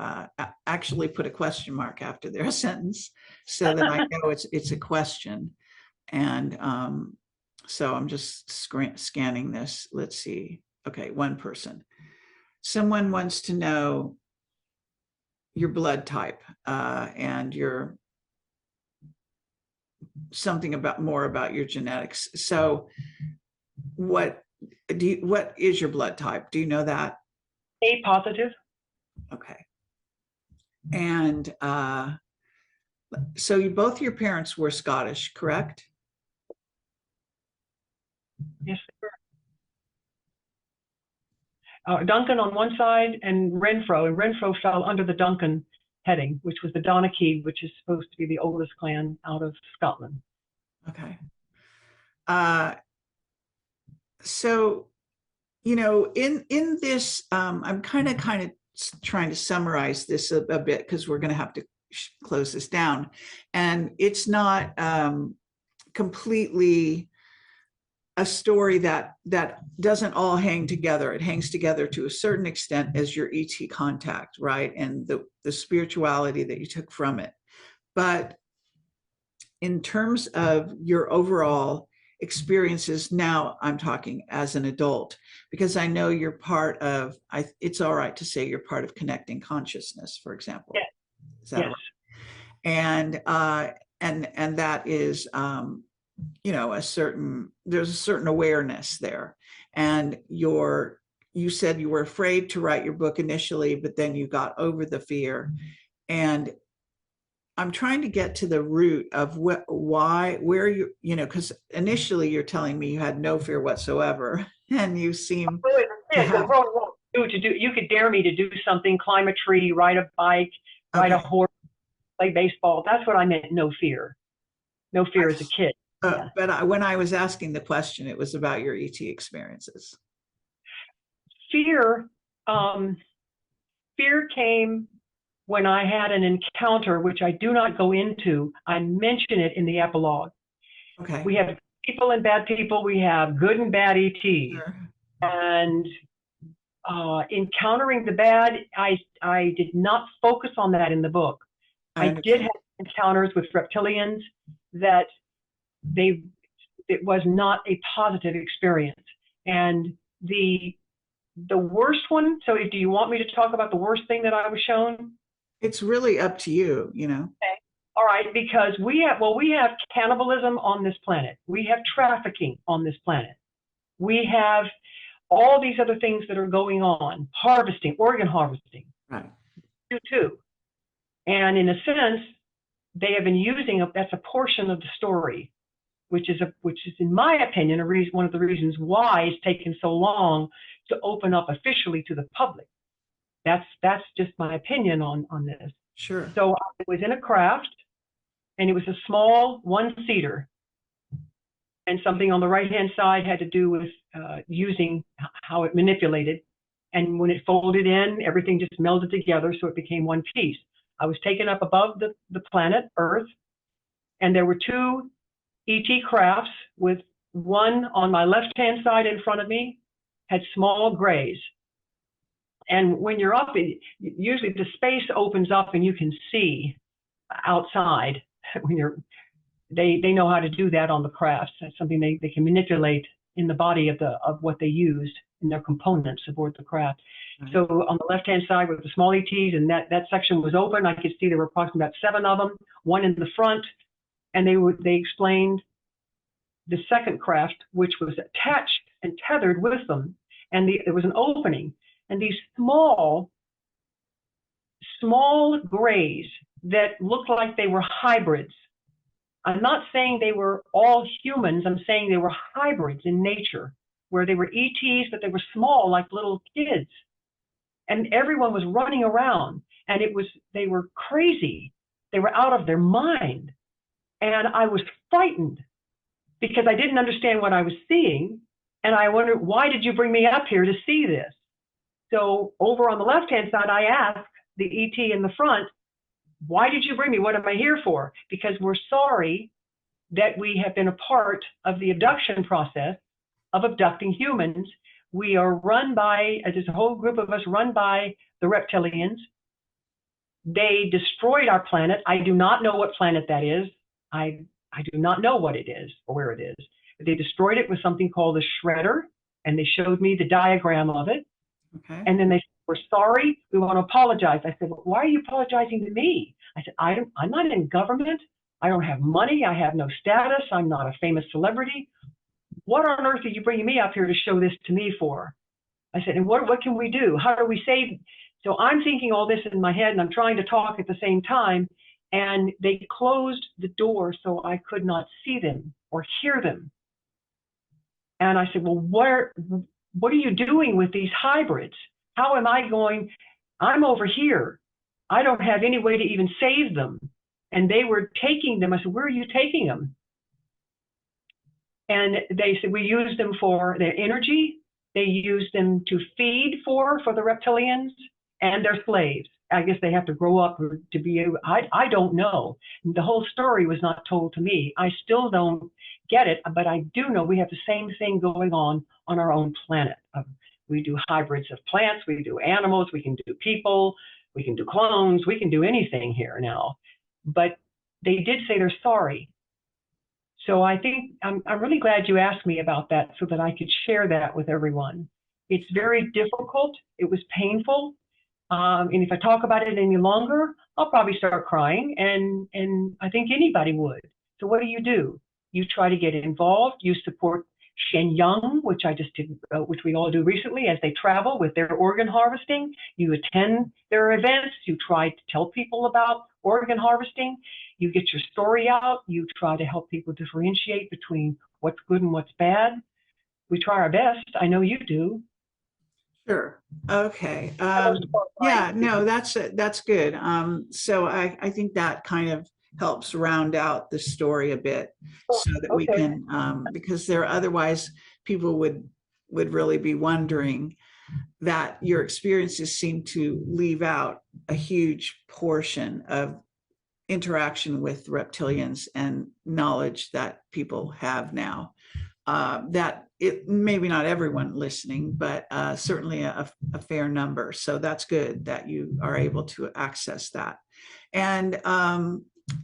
actually put a question mark after their sentence so that I know it's a question. And so I'm just scanning this. Let's see. Okay, one person. Someone wants to know your blood type and something more about your genetics. So what is your blood type? Do you know that? A positive. Okay. And so both your parents were Scottish, correct? Yes, they were. Duncan on one side and Renfroe fell under the Duncan heading, which was the Donachie, which is supposed to be the oldest clan out of Scotland. Okay. So, in this, I'm kind of trying to summarize this a bit, because we're going to have to close this down, and it's not completely a story that doesn't all hang together. It hangs together to a certain extent as your ET contact, right? And the spirituality that you took from it. But in terms of your overall experiences, now I'm talking as an adult, because I know you're part of, it's all right to say you're part of Connecting Consciousness, for example. Yeah. Is that right? And that is, there's a certain awareness there. And you said you were afraid to write your book initially, but then you got over the fear. And I'm trying to get to the root of where you, because initially you're telling me you had no fear whatsoever, and you seem to have. You could dare me to do something, climb a tree, ride a bike, ride a horse, play baseball. That's what I meant, no fear. No fear as a kid. Yeah. But when I was asking the question, it was about your ET experiences. Fear came when I had an encounter, which I do not go into. I mention it in the epilogue. Okay. We have people and bad people. We have good and bad ETs. Sure. And encountering the bad, I did not focus on that in the book. I did have encounters with reptilians that it was not a positive experience. And the The worst one, so do you want me to talk about the worst thing that I was shown? It's really up to you, you know. Okay. All right, because we have cannibalism on this planet. We have trafficking on this planet. We have all these other things that are going on, harvesting, organ harvesting, Right. too. And in a sense, they have been using that's a portion of the story, which is in my opinion one of the reasons why it's taken so long to open up officially to the public. That's just my opinion on this. Sure. So I was in a craft, and it was a small one-seater, and something on the right-hand side had to do with using how it manipulated. And when it folded in, everything just melded together, so it became one piece. I was taken up above the planet Earth, and there were two ET crafts, with one on my left-hand side in front of me had small grays. And when you're up, usually the space opens up and you can see outside. When they know how to do that on the crafts. That's something they can manipulate in the body of what they used in their components aboard the craft. Right. So on the left-hand side with the small ETs, and that section was open, I could see there were approximately about 7 of them, one in the front, and they explained the second craft, which was attached and tethered with them, and there was an opening, and these small grays that looked like they were hybrids. I'm not saying they were all humans. I'm saying they were hybrids in nature, where they were ETs, but they were small, like little kids. And everyone was running around, and they were crazy. They were out of their mind. And I was frightened because I didn't understand what I was seeing. And I wondered, why did you bring me up here to see this? So over on the left-hand side, I asked the ET in the front, why did you bring me? What am I here for? Because we're sorry that we have been a part of the abduction process of abducting humans. We are run by, there's a whole group of us run by the reptilians. They destroyed our planet. I do not know what planet that is. I do not know what it is or where it is. But they destroyed it with something called a shredder, and they showed me the diagram of it. Okay. And then they said, we're sorry, we want to apologize. I said, well, why are you apologizing to me? I said, I'm not in government. I don't have money. I have no status. I'm not a famous celebrity. What on earth are you bringing me up here to show this to me for? I said, and what can we do? How do we save? So I'm thinking all this in my head, and I'm trying to talk at the same time. And they closed the door so I could not see them or hear them. And I said, well, what are you doing with these hybrids? How am I going? I'm over here. I don't have any way to even save them. And they were taking them. I said, where are you taking them? And they said, we use them for their energy. They use them to feed for the reptilians and their slaves. I guess they have to grow up to be able, I don't know. The whole story was not told to me. I still don't get it, but I do know we have the same thing going on our own planet. We do hybrids of plants, we do animals, we can do people, we can do clones, we can do anything here now. But they did say they're sorry. So I think I'm really glad you asked me about that so that I could share that with everyone. It's very difficult. It was painful. And if I talk about it any longer, I'll probably start crying, and I think anybody would. So what do? You try to get involved. You support Shenyang, which I just did, which we all do recently as they travel with their organ harvesting. You attend their events. You try to tell people about organ harvesting. You get your story out. You try to help people differentiate between what's good and what's bad. We try our best. I know you do. Sure. Okay. Yeah, no, that's good. So I think that kind of helps round out the story a bit so that we can, because there otherwise people would really be wondering that your experiences seem to leave out a huge portion of interaction with reptilians and knowledge that people have now. That it maybe not everyone listening, but certainly a fair number. So that's good that you are able to access that. And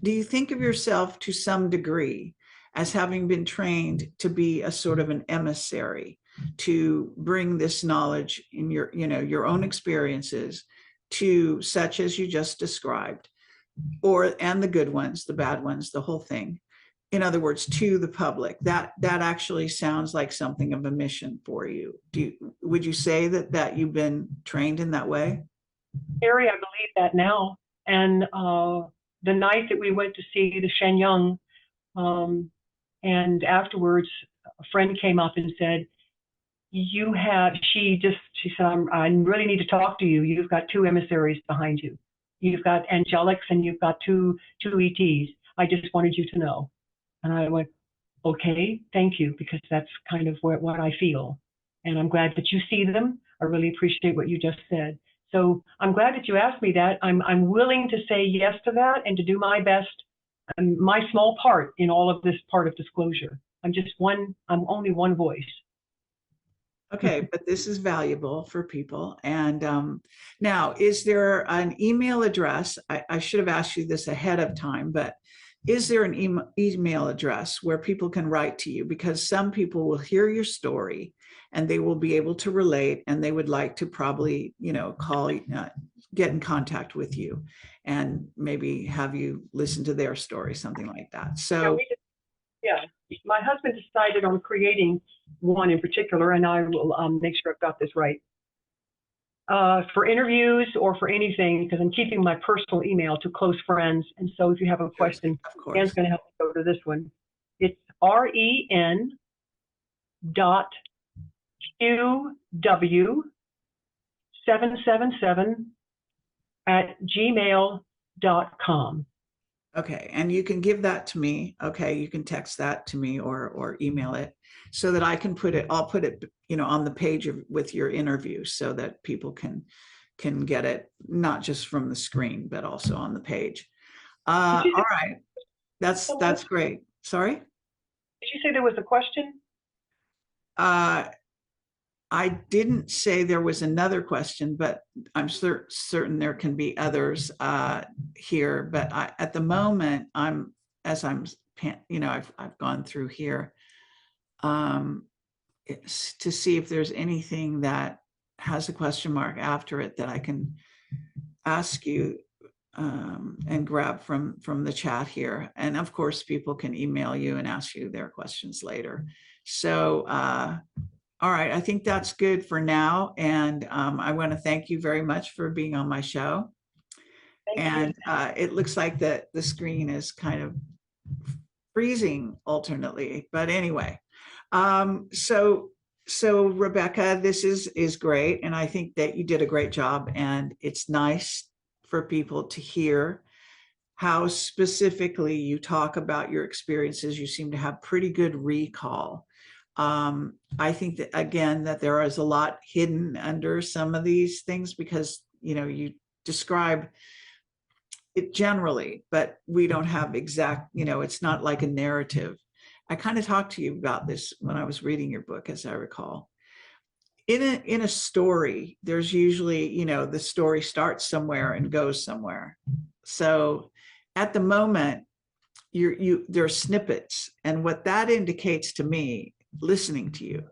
do you think of yourself to some degree as having been trained to be a sort of an emissary to bring this knowledge in your own experiences to such as you just described, and the good ones, the bad ones, the whole thing. In other words, to the public. That actually sounds like something of a mission for you. Would you say that you've been trained in that way? Harry, I believe that now. And the night that we went to see the Shenyang, and afterwards, a friend came up and said, she said, I really need to talk to you. You've got two emissaries behind you. You've got angelics and you've got two ETs. I just wanted you to know. And I went, okay, thank you, because that's kind of what I feel. And I'm glad that you see them. I really appreciate what you just said. So I'm glad that you asked me that. I'm willing to say yes to that and to do my best and my small part in all of this part of disclosure. I'm only one voice. Okay, but this is valuable for people. And now, is there an email address? I should have asked you this ahead of time, but is there an email address where people can write to you? Because some people will hear your story and they will be able to relate, and they would like to probably, call, get in contact with you and maybe have you listen to their story, something like that. So yeah, my husband decided on creating one in particular, and I will make sure I've got this right. For interviews or for anything, because I'm keeping my personal email to close friends. And so if you have a question, Dan's going to help me go to this one. It's ren.qw777@gmail.com. Okay, and you can give that to me. Okay, you can text that to me or email it so that I can put it. I'll put it, on the page with your interview so that people can get it not just from the screen but also on the page. All right, that's great. Sorry. Did you say there was a question? I didn't say there was another question, but I'm certain there can be others here. But at the moment, I've gone through here to see if there's anything that has a question mark after it that I can ask you and grab from the chat here. And of course, people can email you and ask you their questions later. So all right, I think that's good for now. And I want to thank you very much for being on my show. And it looks like the screen is kind of freezing alternately. But anyway, so Rebecca, this is great. And I think that you did a great job. And it's nice for people to hear how specifically you talk about your experiences. You seem to have pretty good recall. I think that, again, that there is a lot hidden under some of these things because, you describe it generally, but we don't have exact, it's not like a narrative. I kind of talked to you about this when I was reading your book, as I recall. In a story, there's usually, the story starts somewhere and goes somewhere. So at the moment, there are snippets. And what that indicates to me, listening to you,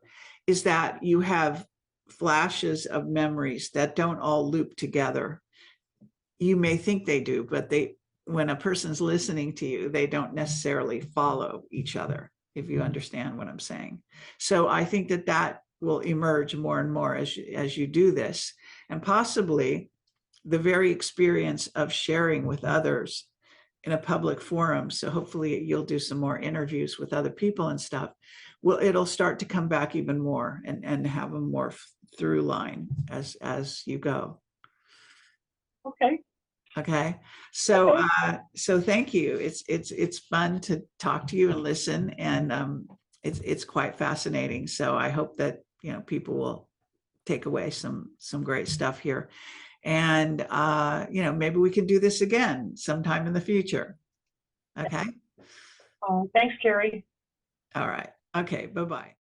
is that you have flashes of memories that don't all loop together. You may think they do, but when a person's listening to you, they don't necessarily follow each other, if you understand what I'm saying. So I think that will emerge more and more as you do this, and possibly the very experience of sharing with others in a public forum. So hopefully you'll do some more interviews with other people and stuff. Well, it'll start to come back even more and have a more through line as you go. Okay. So so thank you. It's fun to talk to you and listen, and it's quite fascinating. So I hope that people will take away some great stuff here. And maybe we can do this again sometime in the future. Okay. Thanks, Carrie. All right. Okay. Bye-bye.